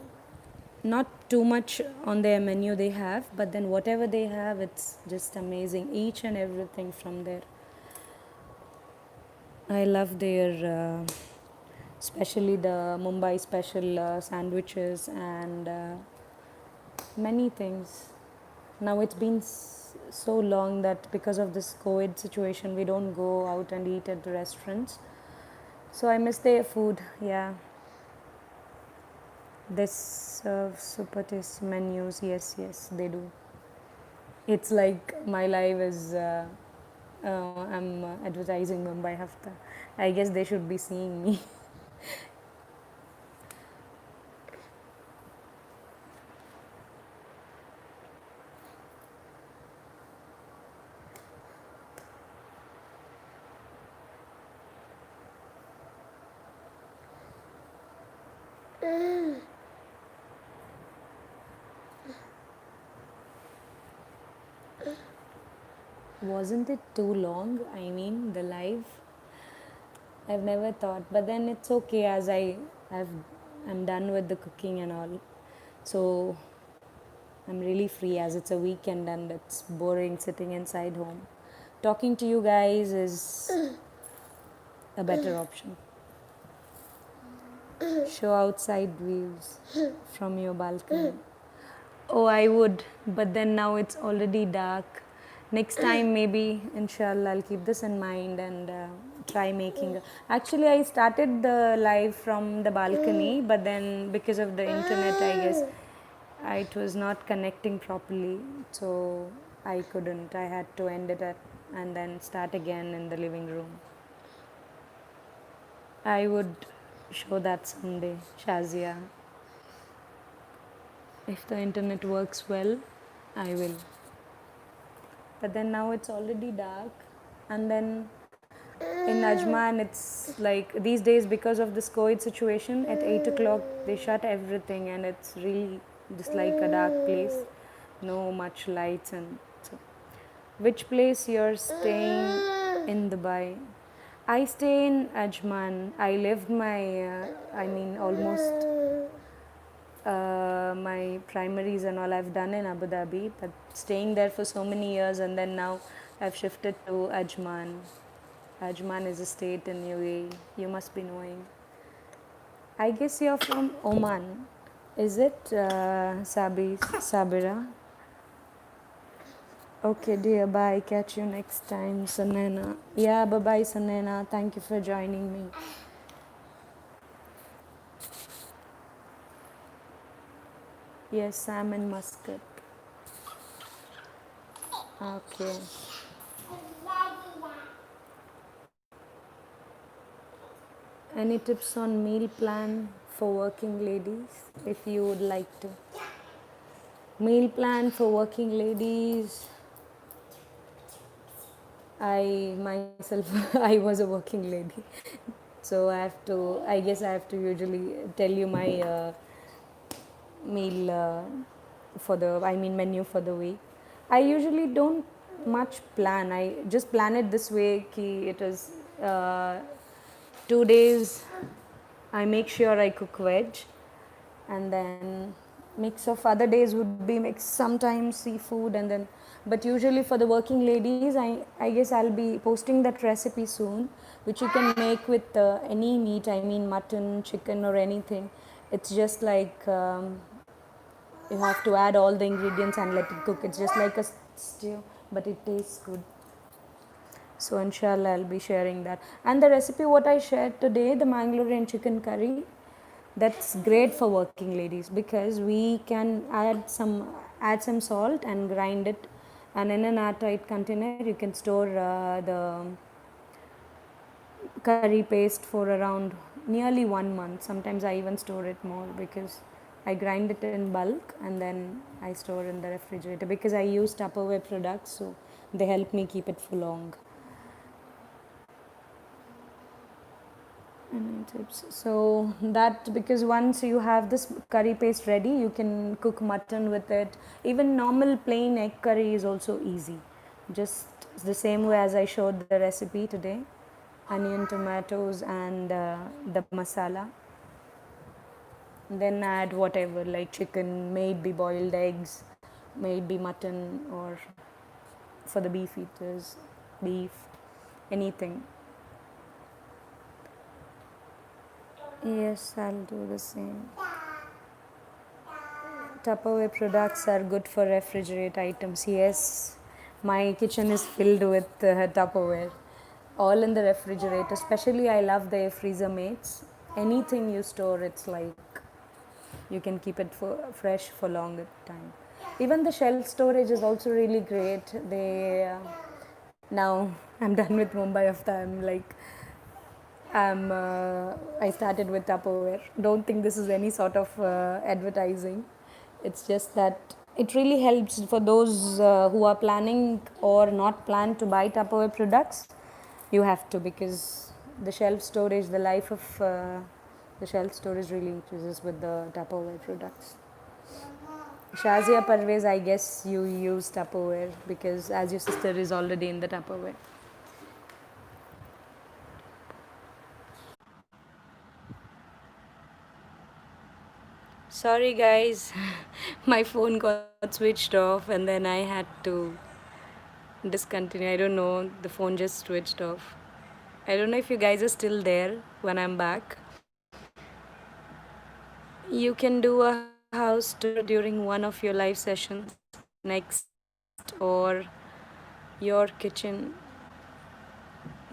not too much on their menu they have, but then whatever they have, it's just amazing. Each and everything from there. I love their, especially the Mumbai special sandwiches and many things. Now it's been so long that because of this COVID situation, we don't go out and eat at the restaurants. So I miss their food, yeah. They serve super tasty menus, yes, they do. It's like my life is. I'm advertising Mumbai Hafta. I guess they should be seeing me. Wasn't it too long? I mean, the live. I've never thought, but then it's okay as I'm done with the cooking and all. So I'm really free as it's a weekend and it's boring sitting inside home. Talking to you guys is a better option. Show outside views from your balcony. Oh, I would, but then now it's already dark. Next time, maybe, inshallah, I'll keep this in mind and try making. Actually, I started the live from the balcony, but then because of the internet, I guess it was not connecting properly, so I couldn't. I had to end it at and then start again in the living room. I would show that someday, Shazia. If the internet works well, I will. But then now it's already dark, and then in Ajman it's like these days because of this COVID situation at 8 o'clock they shut everything and it's really just like a dark place, no much lights. And so, which place you're staying in Dubai? I stay in Ajman. I lived almost my primaries and all I've done in Abu Dhabi, but staying there for so many years and then now I've shifted to Ajman. Ajman is a state in UAE. You must be knowing. I guess you're from Oman. Is it Sabira? Okay, dear. Bye. Catch you next time, Sanena. Yeah, bye bye, Sanena. Thank you for joining me. Yes, I'm in Muscat. Okay. Any tips on meal plan for working ladies, if you would like to? Meal plan for working ladies. I myself, I was a working lady, so I guess I have to usually tell you my meal menu for the week. I usually don't much plan. I just plan it this way. Ki it is 2 days. I make sure I cook veg, and then mix of other days would be mix sometimes seafood and then, but usually for the working ladies I guess I'll be posting that recipe soon, which you can make with any meat, I mean mutton, chicken or anything. It's just like you have to add all the ingredients and let it cook. It's just like a stew, but it tastes good. So inshallah I'll be sharing that. And the recipe what I shared today, the Mangalorean chicken curry, that's great for working ladies because we can add some salt and grind it, and in an airtight container you can store the curry paste for around nearly 1 month. Sometimes I even store it more because I grind it in bulk and then I store in the refrigerator because I use Tupperware products, so they help me keep it for long. Tips. So that, because once you have this curry paste ready, you can cook mutton with it. Even normal plain egg curry is also easy. Just the same way as I showed the recipe today. Onion, tomatoes and the masala. Then add whatever, like chicken, may it be boiled eggs, may it be mutton, or for the beef eaters, beef, anything. Yes, I'll do the same. Tupperware products are good for refrigerate items. Yes, my kitchen is filled with Tupperware. All in the refrigerator. Especially, I love the freezer mates. Anything you store, it's like you can keep it for fresh for longer time. Even the shelf storage is also really great. Now I'm done with Mumbai after I started with Tupperware. Don't think this is any sort of advertising. It's just that it really helps for those who are planning or not plan to buy Tupperware products. You have to, because the shelf storage, the life of the shelf storage really increases with the Tupperware products. Shazia Parvez, I guess you use Tupperware because as your sister is already in the Tupperware. Sorry guys, my phone got switched off and then I had to discontinue. I don't know, the phone just switched off. I don't know if you guys are still there when I'm back. You can do a house tour during one of your live sessions next, or your kitchen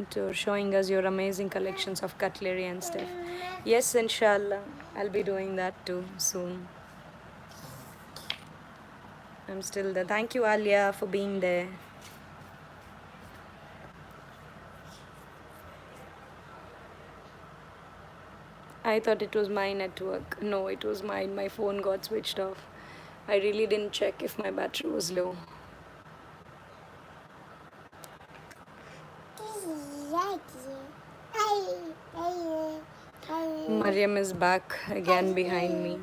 tour showing us your amazing collections of cutlery and stuff. Yes, inshallah, I'll be doing that too soon. I'm still there. Thank you, Alia, for being there. I thought it was my network. No, it was mine. My phone got switched off. I really didn't check if my battery was low. Mariam is back again behind me.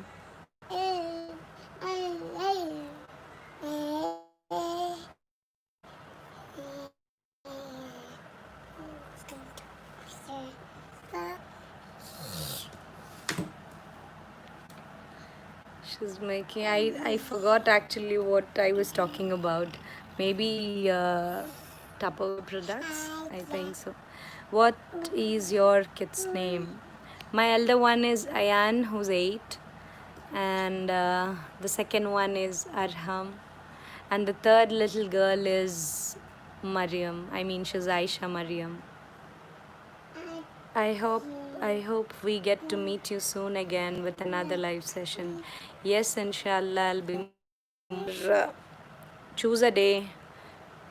She's making. I forgot actually what I was talking about. Maybe Tupperware products. I think so. What is your kid's name? My elder one is Ayan, who's 8, and the second one is Arham, and the third little girl is Mariam. I mean, she's Aisha Mariam. I hope I hope we get to meet you soon again with another live session. Yes, inshallah, I'll be more. Choose a day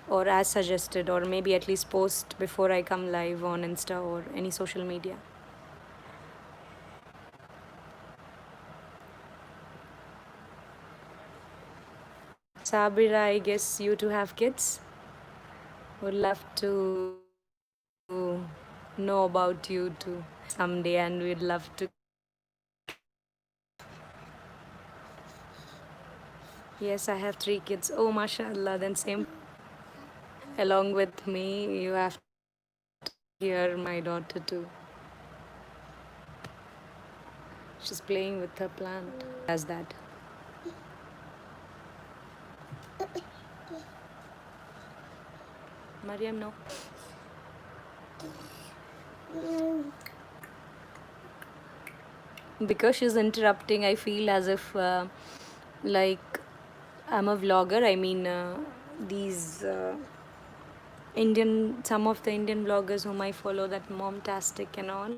or as suggested, or maybe at least post before I come live on Insta or any social media. Sabira, I guess you two have kids. Would love to know about you too someday, and we'd love to. Yes, I have 3 kids. Oh, mashallah, then same. Along with me, you have to hear my daughter too. She's playing with her plant. As that. Mariam, no. Because she's interrupting, I feel as if like I'm a vlogger. I mean, these some of the Indian vloggers whom I follow, that Momtastic and all,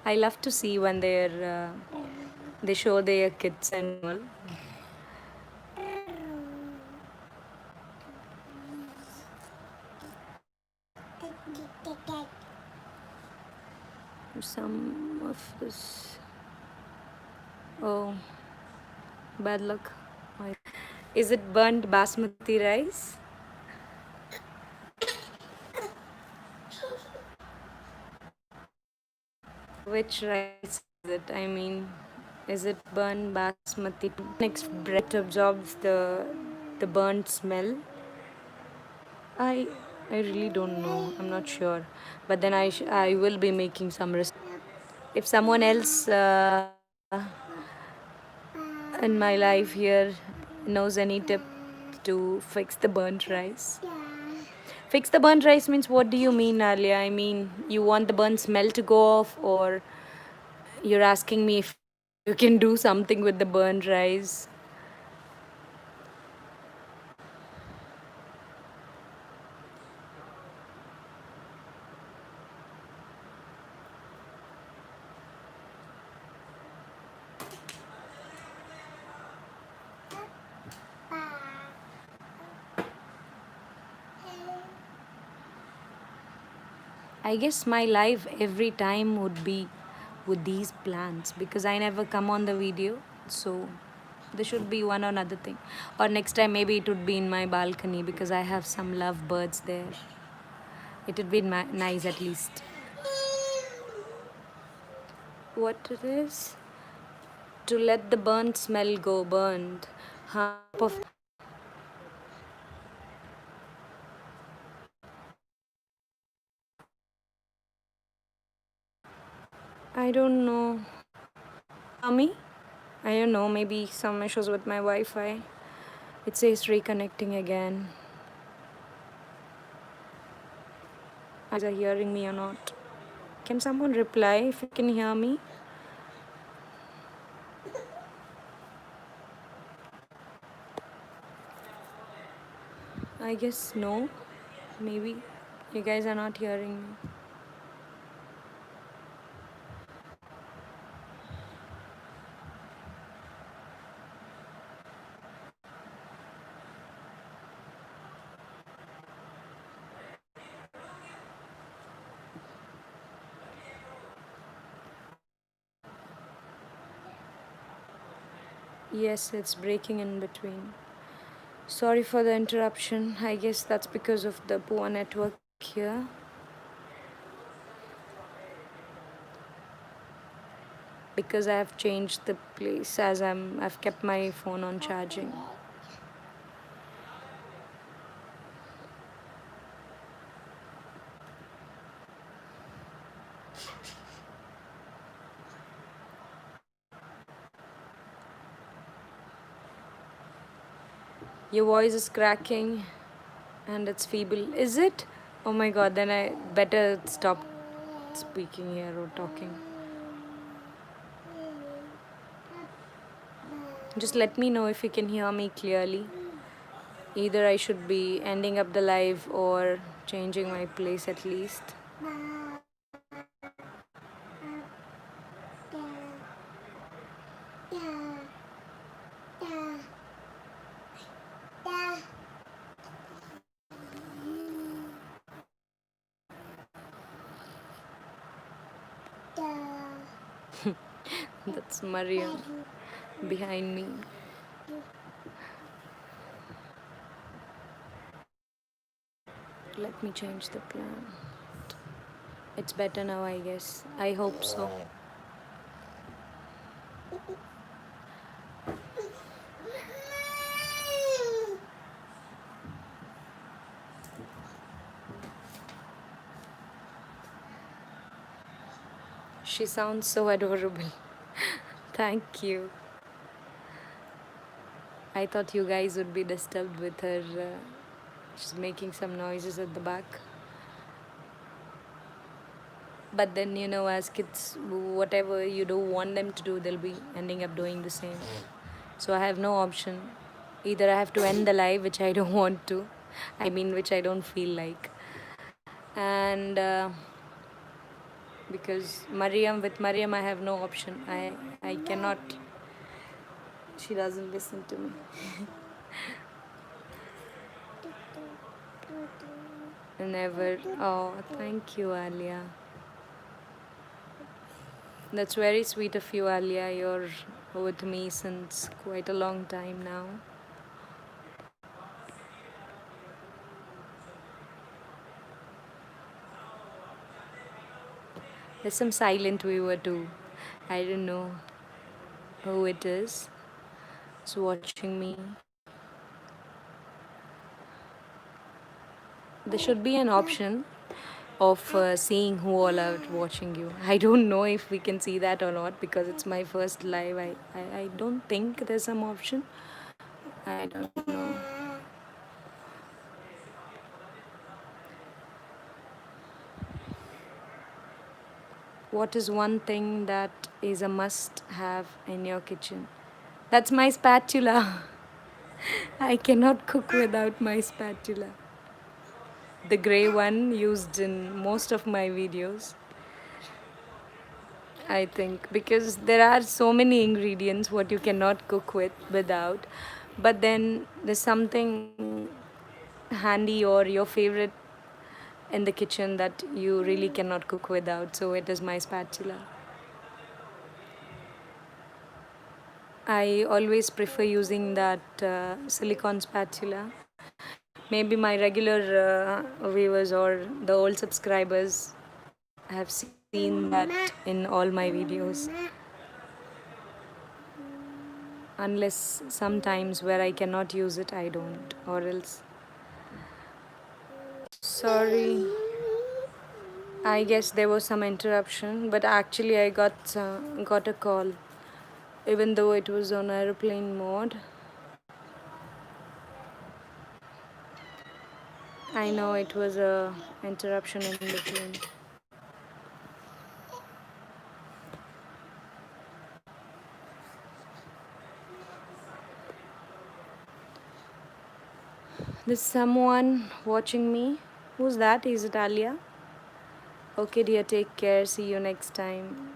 I love to see when they show their kids and all. Some of this. Oh, bad luck. Is it burnt basmati rice? Which rice is it? I mean, is it burnt basmati? Next breath absorbs the burnt smell. I I really don't know. I'm not sure. But then I will be making some if someone else in my life here knows any tip to fix the burnt rice. Fix the burnt rice means, what do you mean, Alia? I mean, you want the burnt smell to go off, or you're asking me if you can do something with the burnt rice? I guess my life every time would be with these plants because I never come on the video. So there should be one or another thing. Or next time maybe it would be in my balcony because I have some love birds there. It would be nice at least. What it is? To let the burnt smell go burned. Half of I don't know. Me? I don't know. Maybe some issues with my Wi-Fi. It says reconnecting again. Are you hearing me or not? Can someone reply if you can hear me? I guess no. Maybe you guys are not hearing me. Yes, it's breaking in between. Sorry for the interruption. I guess that's because of the poor network here. Because I have changed the place as I've kept my phone on charging. Your voice is cracking and it's feeble. Is it? Oh my god, then I better stop speaking here or talking. Just let me know if you can hear me clearly. Either I should be ending up the live or changing my place at least. That's Mariam behind me. Let me change the plan. It's better now, I guess. I hope so. She sounds so adorable. Thank you. I thought you guys would be disturbed with her. She's making some noises at the back. But then, as kids, whatever you don't want them to do, they'll be ending up doing the same. So I have no option. Either I have to end the live, which I don't want to. Which I don't feel like. And because with Mariam, I have no option. I cannot. She doesn't listen to me. Never. Oh, thank you, Alia. That's very sweet of you, Alia. You're with me since quite a long time now. There's some silent viewer too. I don't know who it is. It's watching me. There should be an option of seeing who all are watching you. I don't know if we can see that or not because it's my first live. I don't think there's some option. I don't know. What is one thing that is a must have in your kitchen? That's my spatula. I cannot cook without my spatula. The grey one used in most of my videos. I think because there are so many ingredients what you cannot cook without, but then there's something handy or your favorite in the kitchen that you really cannot cook without. So it is my spatula. I always prefer using that silicone spatula. Maybe my regular viewers or the old subscribers have seen that in all my videos. Unless sometimes where I cannot use it, I don't, or else. Sorry, I guess there was some interruption, but actually I got a call, even though it was on aeroplane mode. I know it was a interruption in between. There's someone watching me. Who's that? Is it Alia? Okay, dear, take care. See you next time.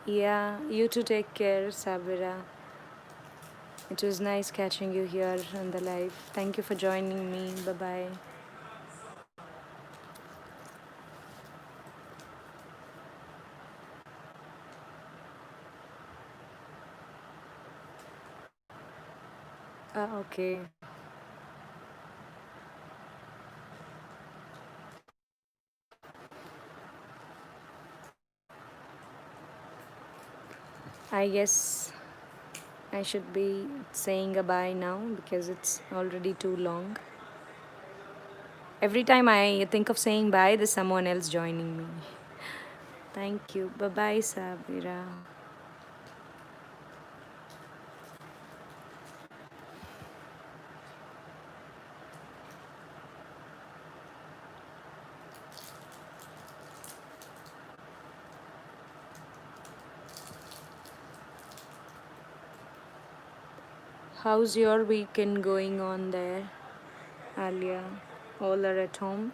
Yeah, you too take care, Sabira. It was nice catching you here on the live. Thank you for joining me. Bye bye. Okay. I guess I should be saying goodbye now because it's already too long. Every time I think of saying bye, there's someone else joining me. Thank you. Bye bye, Sabira. How's your weekend going on there, Alia? All are at home?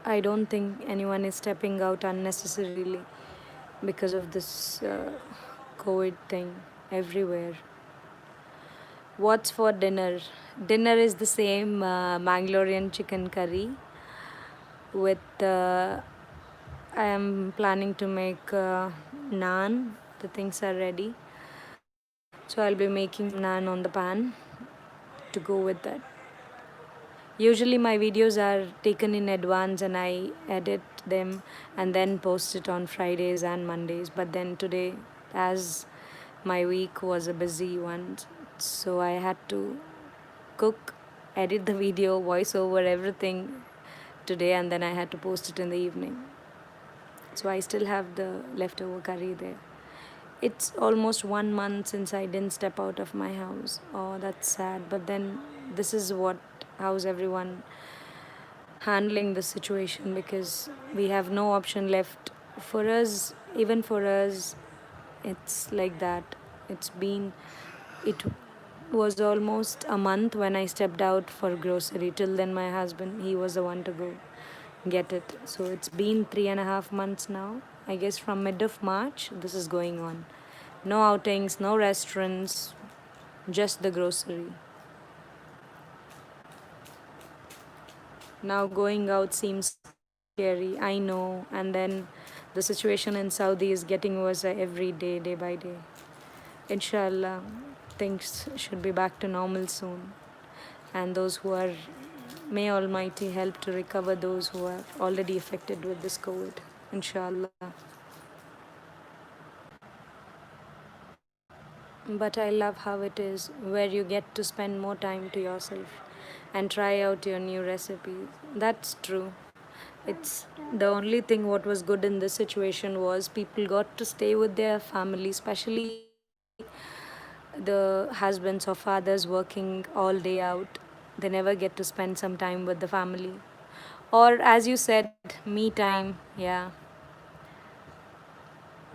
I don't think anyone is stepping out unnecessarily because of this COVID thing everywhere. What's for dinner? Dinner is the same Mangalorean chicken curry with I am planning to make naan. The things are ready. So I'll be making naan on the pan to go with that. Usually my videos are taken in advance and I edit them and then post it on Fridays and Mondays. But then today, as my week was a busy one, so I had to cook, edit the video, voice over everything today, and then I had to post it in the evening. So I still have the leftover curry there. It's almost 1 month since I didn't step out of my house. Oh, that's sad. But then this is how's everyone handling the situation, because we have no option left. For us, even for us, it's like that. It was almost a month when I stepped out for grocery. Till then, my husband, he was the one to go get it. So it's been 3.5 months now. I guess from mid of March, this is going on. No outings, no restaurants, just the grocery. Now going out seems scary, I know. And then the situation in Saudi is getting worse every day, day by day. Inshallah, things should be back to normal soon. And may Almighty help to recover those who are already affected with this COVID. Inshallah. But I love how it is, where you get to spend more time to yourself and try out your new recipes. That's true. It's the only thing what was good in this situation was people got to stay with their family, especially the husbands or fathers working all day out. They never get to spend some time with the family. Or, as you said, me time, yeah.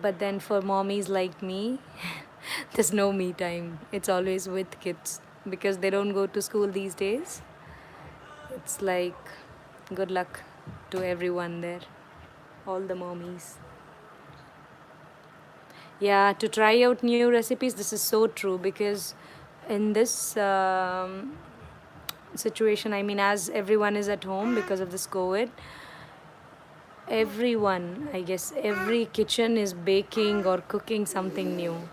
But then for mommies like me, there's no me time. It's always with kids because they don't go to school these days. It's like good luck to everyone there, all the mommies. Yeah, to try out new recipes, this is so true because in this situation. I mean, as everyone is at home because of this COVID, everyone, I guess, every kitchen is baking or cooking something new.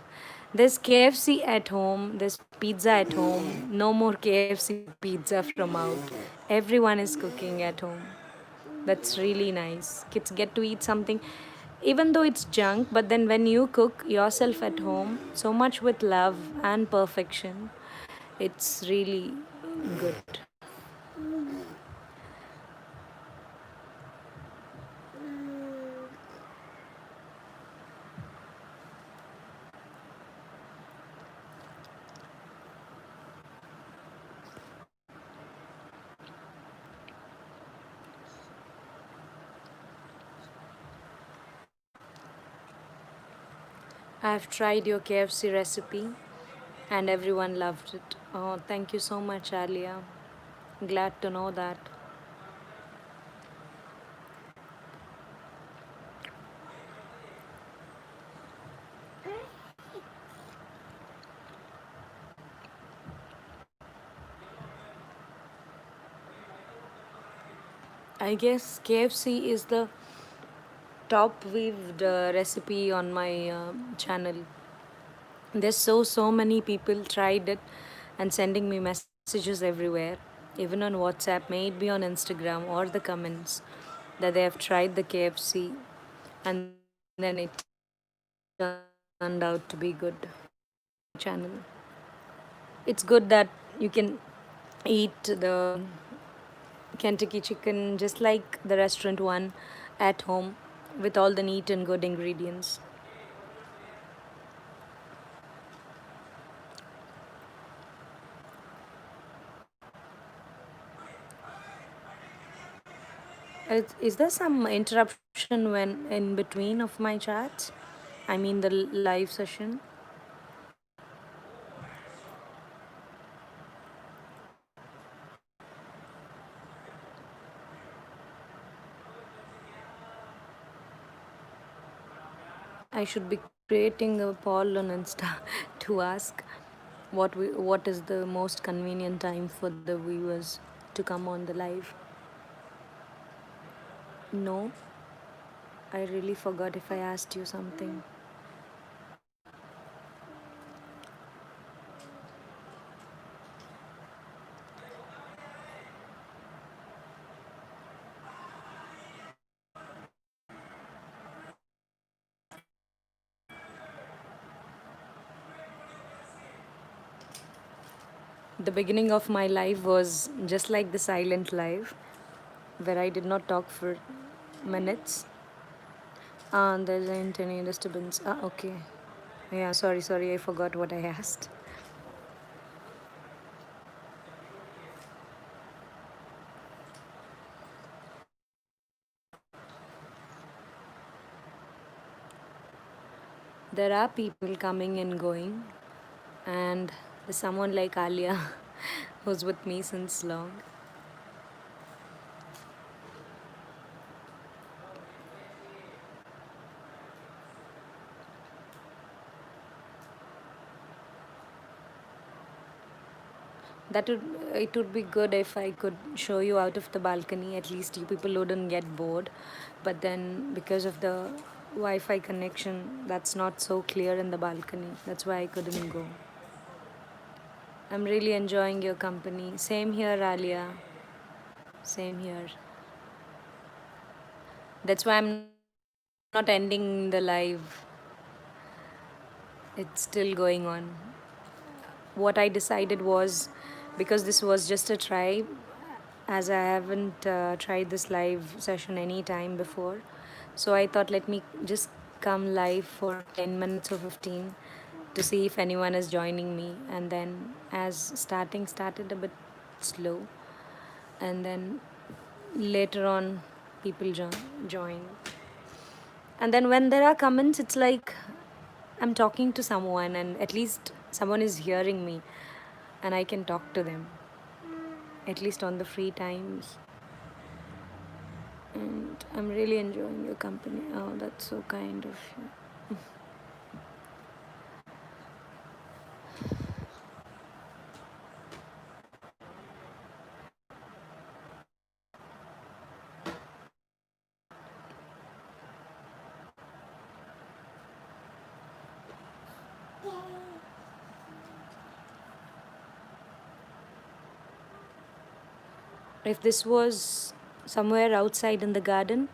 There's KFC at home, there's pizza at home, no more KFC pizza from out. Everyone is cooking at home. That's really nice. Kids get to eat something, even though it's junk, but then when you cook yourself at home, so much with love and perfection, it's really good. I've tried your KFC recipe and everyone loved it. Oh, thank you so much, Alia. Glad to know that. I guess KFC is the top weaved recipe on my channel. There's so many people tried it and sending me messages everywhere, even on WhatsApp, may it be on Instagram or the comments, that they have tried the KFC and then it turned out to be good. Channel. It's good that you can eat the Kentucky chicken just like the restaurant one at home with all the neat and good ingredients. Is there some interruption when in between of my chats? I mean the live session. I should be creating a poll on Insta to ask what is the most convenient time for the viewers to come on the live. No, I really forgot if I asked you something. The beginning of my life was just like the silent life, where I did not talk for minutes. There isn't any disturbance. Okay. Yeah, sorry, I forgot what I asked. There are people coming and going, and there's someone like Alia who's with me since long. That would it would be good if I could show you out of the balcony. At least you people wouldn't get bored. But then because of the Wi-Fi connection, that's not so clear in the balcony. That's why I couldn't go. I'm really enjoying your company. Same here, Alia. Same here. That's why I'm not ending the live. It's still going on. What I decided was, because this was just a try, as I haven't tried this live session any time before, so I thought let me just come live for 10 minutes or 15 to see if anyone is joining me. And then, as started a bit slow, and then later on, people join. And then when there are comments, it's like I'm talking to someone, and at least someone is hearing me, and I can talk to them, at least on the free times. And I'm really enjoying your company. Oh, that's so kind of you. If this was somewhere outside in the garden,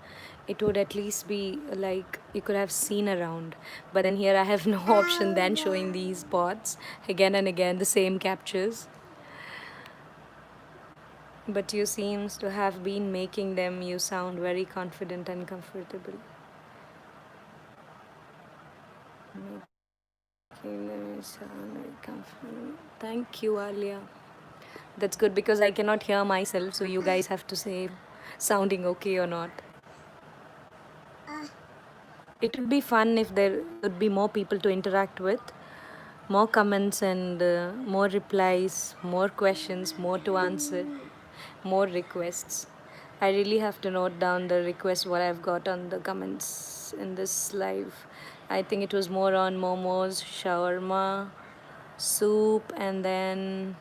it would at least be like you could have seen around. But then here I have no option than showing these pots again and again, the same captures. But you seems to have been making them. You sound very confident and comfortable. Making them sound very comfortable. Thank you, Alia. That's good because I cannot hear myself, so you guys have to say sounding okay or not. It would be fun if there would be more people to interact with, more comments and more replies, more questions, more to answer, more requests. I really have to note down the requests what I've got on the comments in this live. I think it was more on momos, shawarma, soup, and then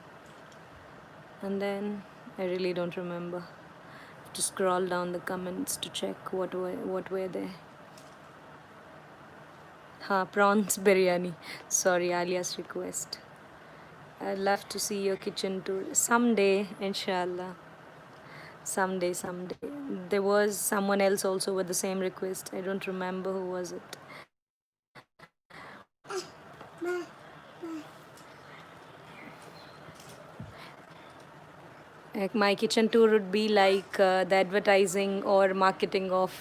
I really don't remember. To scroll down the comments to check what were there. Prawns biryani. Sorry, Alia's request. I'd love to see your kitchen tour someday, inshallah. Someday. There was someone else also with the same request. I don't remember who was it. Like my kitchen tour would be like the advertising or marketing of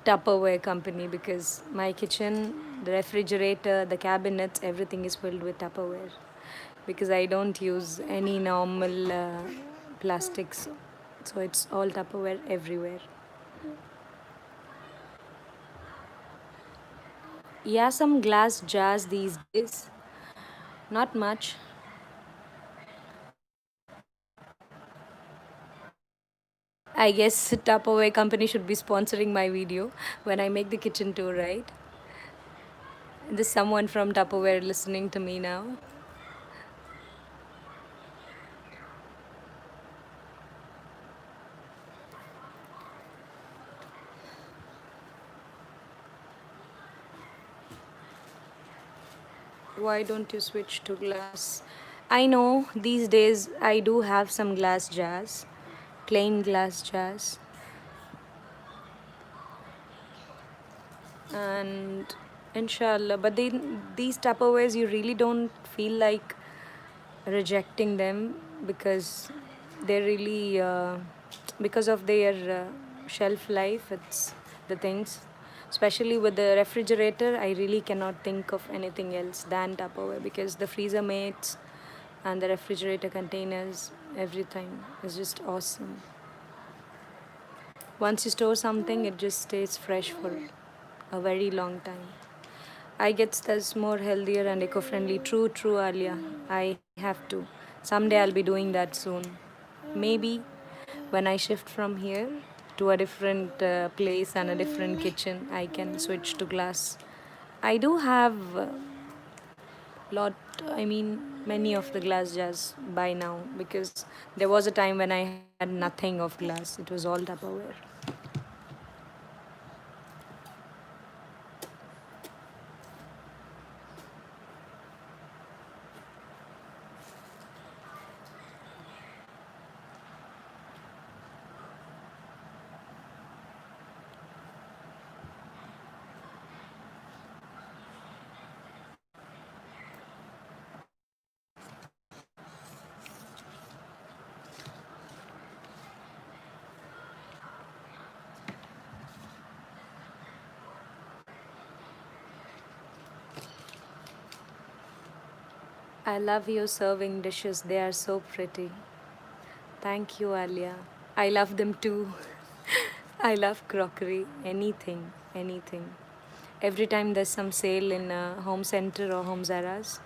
Tupperware company, because my kitchen, the refrigerator, the cabinets, everything is filled with Tupperware, because I don't use any normal plastics, so it's all Tupperware everywhere. Yeah, some glass jars these days. Not much. I guess Tupperware company should be sponsoring my video when I make the kitchen tour, right? There's someone from Tupperware listening to me now. Why don't you switch to glass? I know these days I do have some glass jars, plain glass jars, and inshallah. But these Tupperwares, you really don't feel like rejecting them, because they're really because of their shelf life. It's the things, especially with the refrigerator. I really cannot think of anything else than Tupperware, because the freezer mates and the refrigerator containers, everything is just awesome. Once you store something, it just stays fresh for a very long time. I guess that's more healthier and eco-friendly. True, Alia. I have to. Someday I'll be doing that soon. Maybe when I shift from here to a different place and a different kitchen, I can switch to glass. I do have lot. I mean, many of the glass jars by now, because there was a time when I had nothing of glass. It was all Tupperware. I love your serving dishes. They are so pretty. Thank you, Alia. I love them too. I love crockery. Anything. Every time there's some sale in a home center or home Zaras,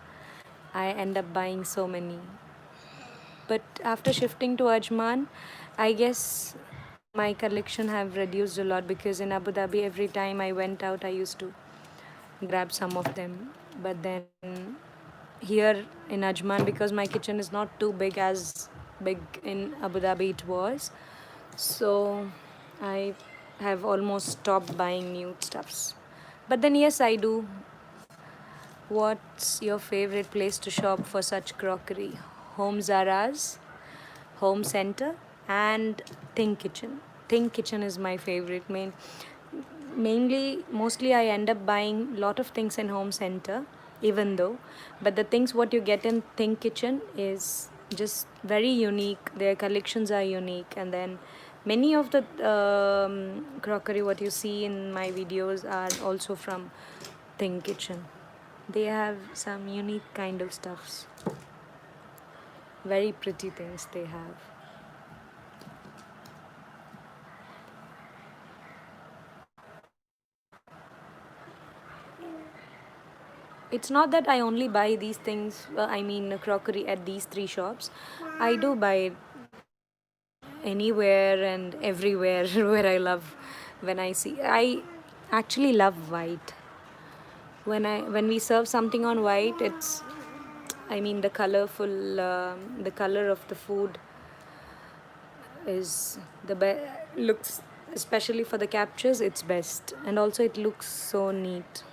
I end up buying so many. But after shifting to Ajman, I guess my collection have reduced a lot, because in Abu Dhabi, every time I went out, I used to grab some of them. But then here in Ajman, because my kitchen is not too big as big in Abu Dhabi it was, so I have almost stopped buying new stuffs. But then yes, I do. What's your favorite place to shop for such crockery? Home Zaras, home center, and Think Kitchen. Think Kitchen is my favorite. Mostly I end up buying lot of things in Home Center, even though, but the things what you get in Think Kitchen is just very unique. Their collections are unique, and then many of the crockery what you see in my videos are also from Think Kitchen. They have some unique kind of stuffs. Very pretty things they have. It's not that I only buy these things, crockery at these three shops. I do buy it anywhere and everywhere where I love when I see. I actually love white. When we serve something on white, the the color of the food is looks, especially for the captures, it's best, and also it looks so neat.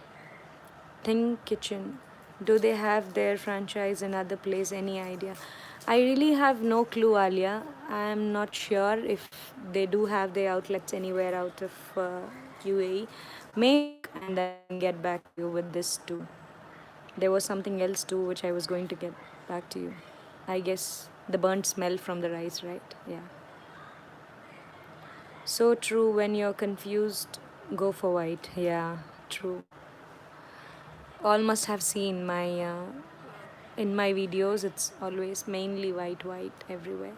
Think Kitchen. Do they have their franchise in other place? Any idea? I really have no clue, Alia. I am not sure if they do have their outlets anywhere out of UAE. Maybe, and then get back to you with this too. There was something else too which I was going to get back to you. I guess the burnt smell from the rice, right? Yeah. So true. When you're confused, go for white. Yeah, true. All must have seen my in my videos. It's always mainly white everywhere.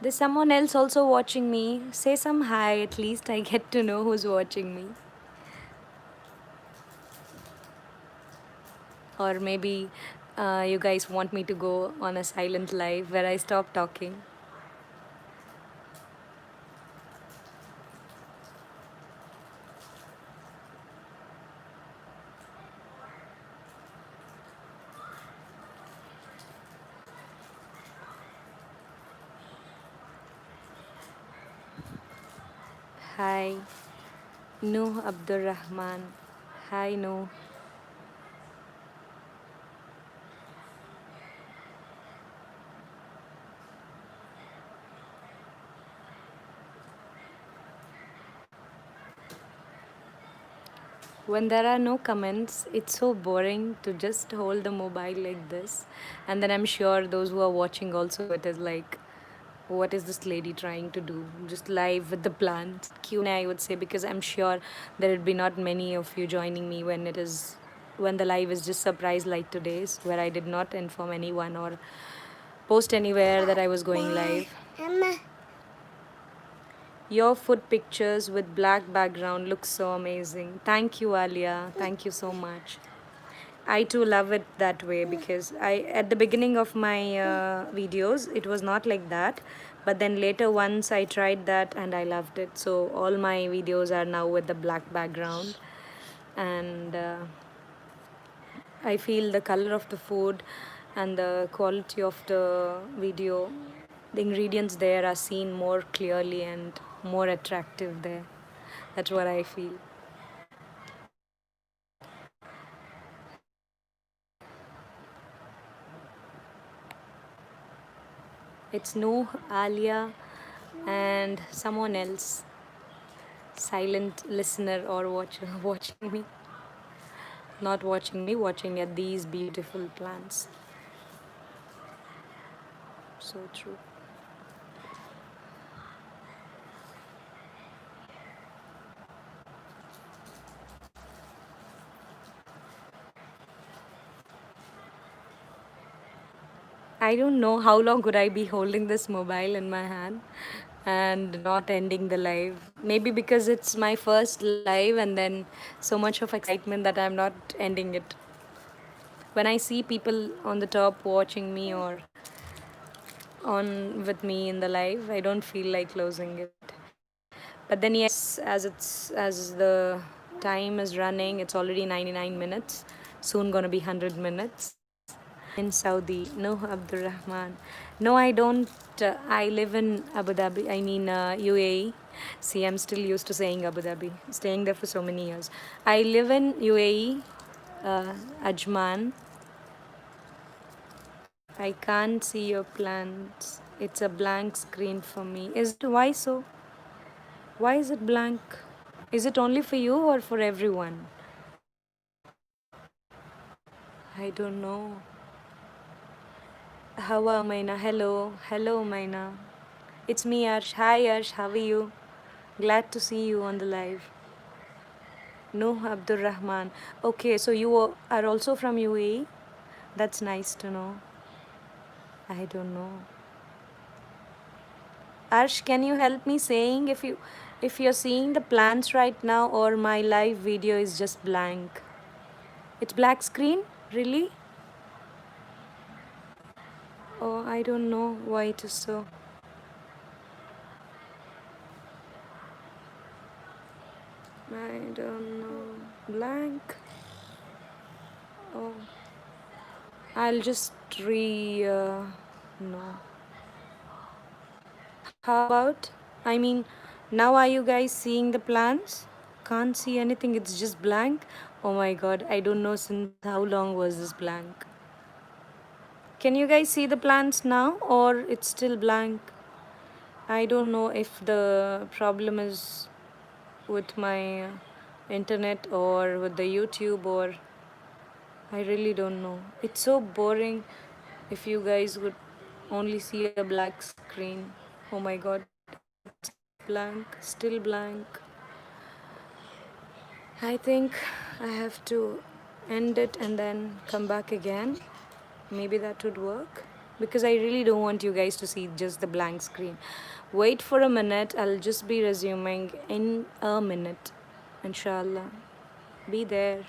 There's someone else also watching me. Say some hi, at least I get to know who's watching me. Or maybe you guys want me to go on a silent live where I stop talking. Hi, Nuh Abdur Rahman. Hi, Nuh. When there are no comments, it's so boring to just hold the mobile like this. And then I'm sure those who are watching also, it is like, what is this lady trying to do? Just live with the plants. Q&A, I would say, because I'm sure there would be not many of you joining me when the live is just surprise like today's, where I did not inform anyone or post anywhere that I was going live. Your food pictures with black background look so amazing. Thank you, Alia. Thank you so much. I too love it that way because I at the beginning of my videos it was not like that, but then later once I tried that and I loved it. So all my videos are now with the black background, and I feel the color of the food and the quality of the video, the ingredients there are seen more clearly and more attractive there. That's what I feel. It's no Alia and someone else, silent listener or watcher watching me. Not watching me, watching at these beautiful plants. So true. I don't know how long could I be holding this mobile in my hand and not ending the live. Maybe because it's my first live and then so much of excitement that I'm not ending it. When I see people on the top watching me or on with me in the live, I don't feel like closing it. But then yes, as the time is running, it's already 99 minutes. Soon gonna be 100 minutes. in Saudi. No, Abdurrahman. No, I don't. I live in Abu Dhabi. I mean, UAE. See, I'm still used to saying Abu Dhabi. Staying there for so many years. I live in UAE, Ajman. I can't see your plans. It's a blank screen for me. Is it why so? Why is it blank? Is it only for you or for everyone? I don't know. How are Maina? Hello. Hello, Maina. It's me, Arsh. Hi, Arsh. How are you? Glad to see you on the live. No, Abdur Rahman. Okay, so you are also from UAE? That's nice to know. I don't know. Arsh, can you help me saying if you're seeing the plans right now or my live video is just blank? It's black screen? Really? Oh, I don't know why it is so. I don't know. Blank. Oh, I'll just no. How about? I mean, now are you guys seeing the plans? Can't see anything. It's just blank. Oh my god, I don't know since how long was this blank. Can you guys see the plans now or it's still blank? I don't know if the problem is with my internet or with the YouTube or I really don't know. It's so boring if you guys would only see a black screen. Oh my god, blank, still blank. I think I have to end it and then come back again. Maybe that would work because I really don't want you guys to see just the blank screen. Wait for a minute, I'll just be resuming in a minute. Inshallah. Be there.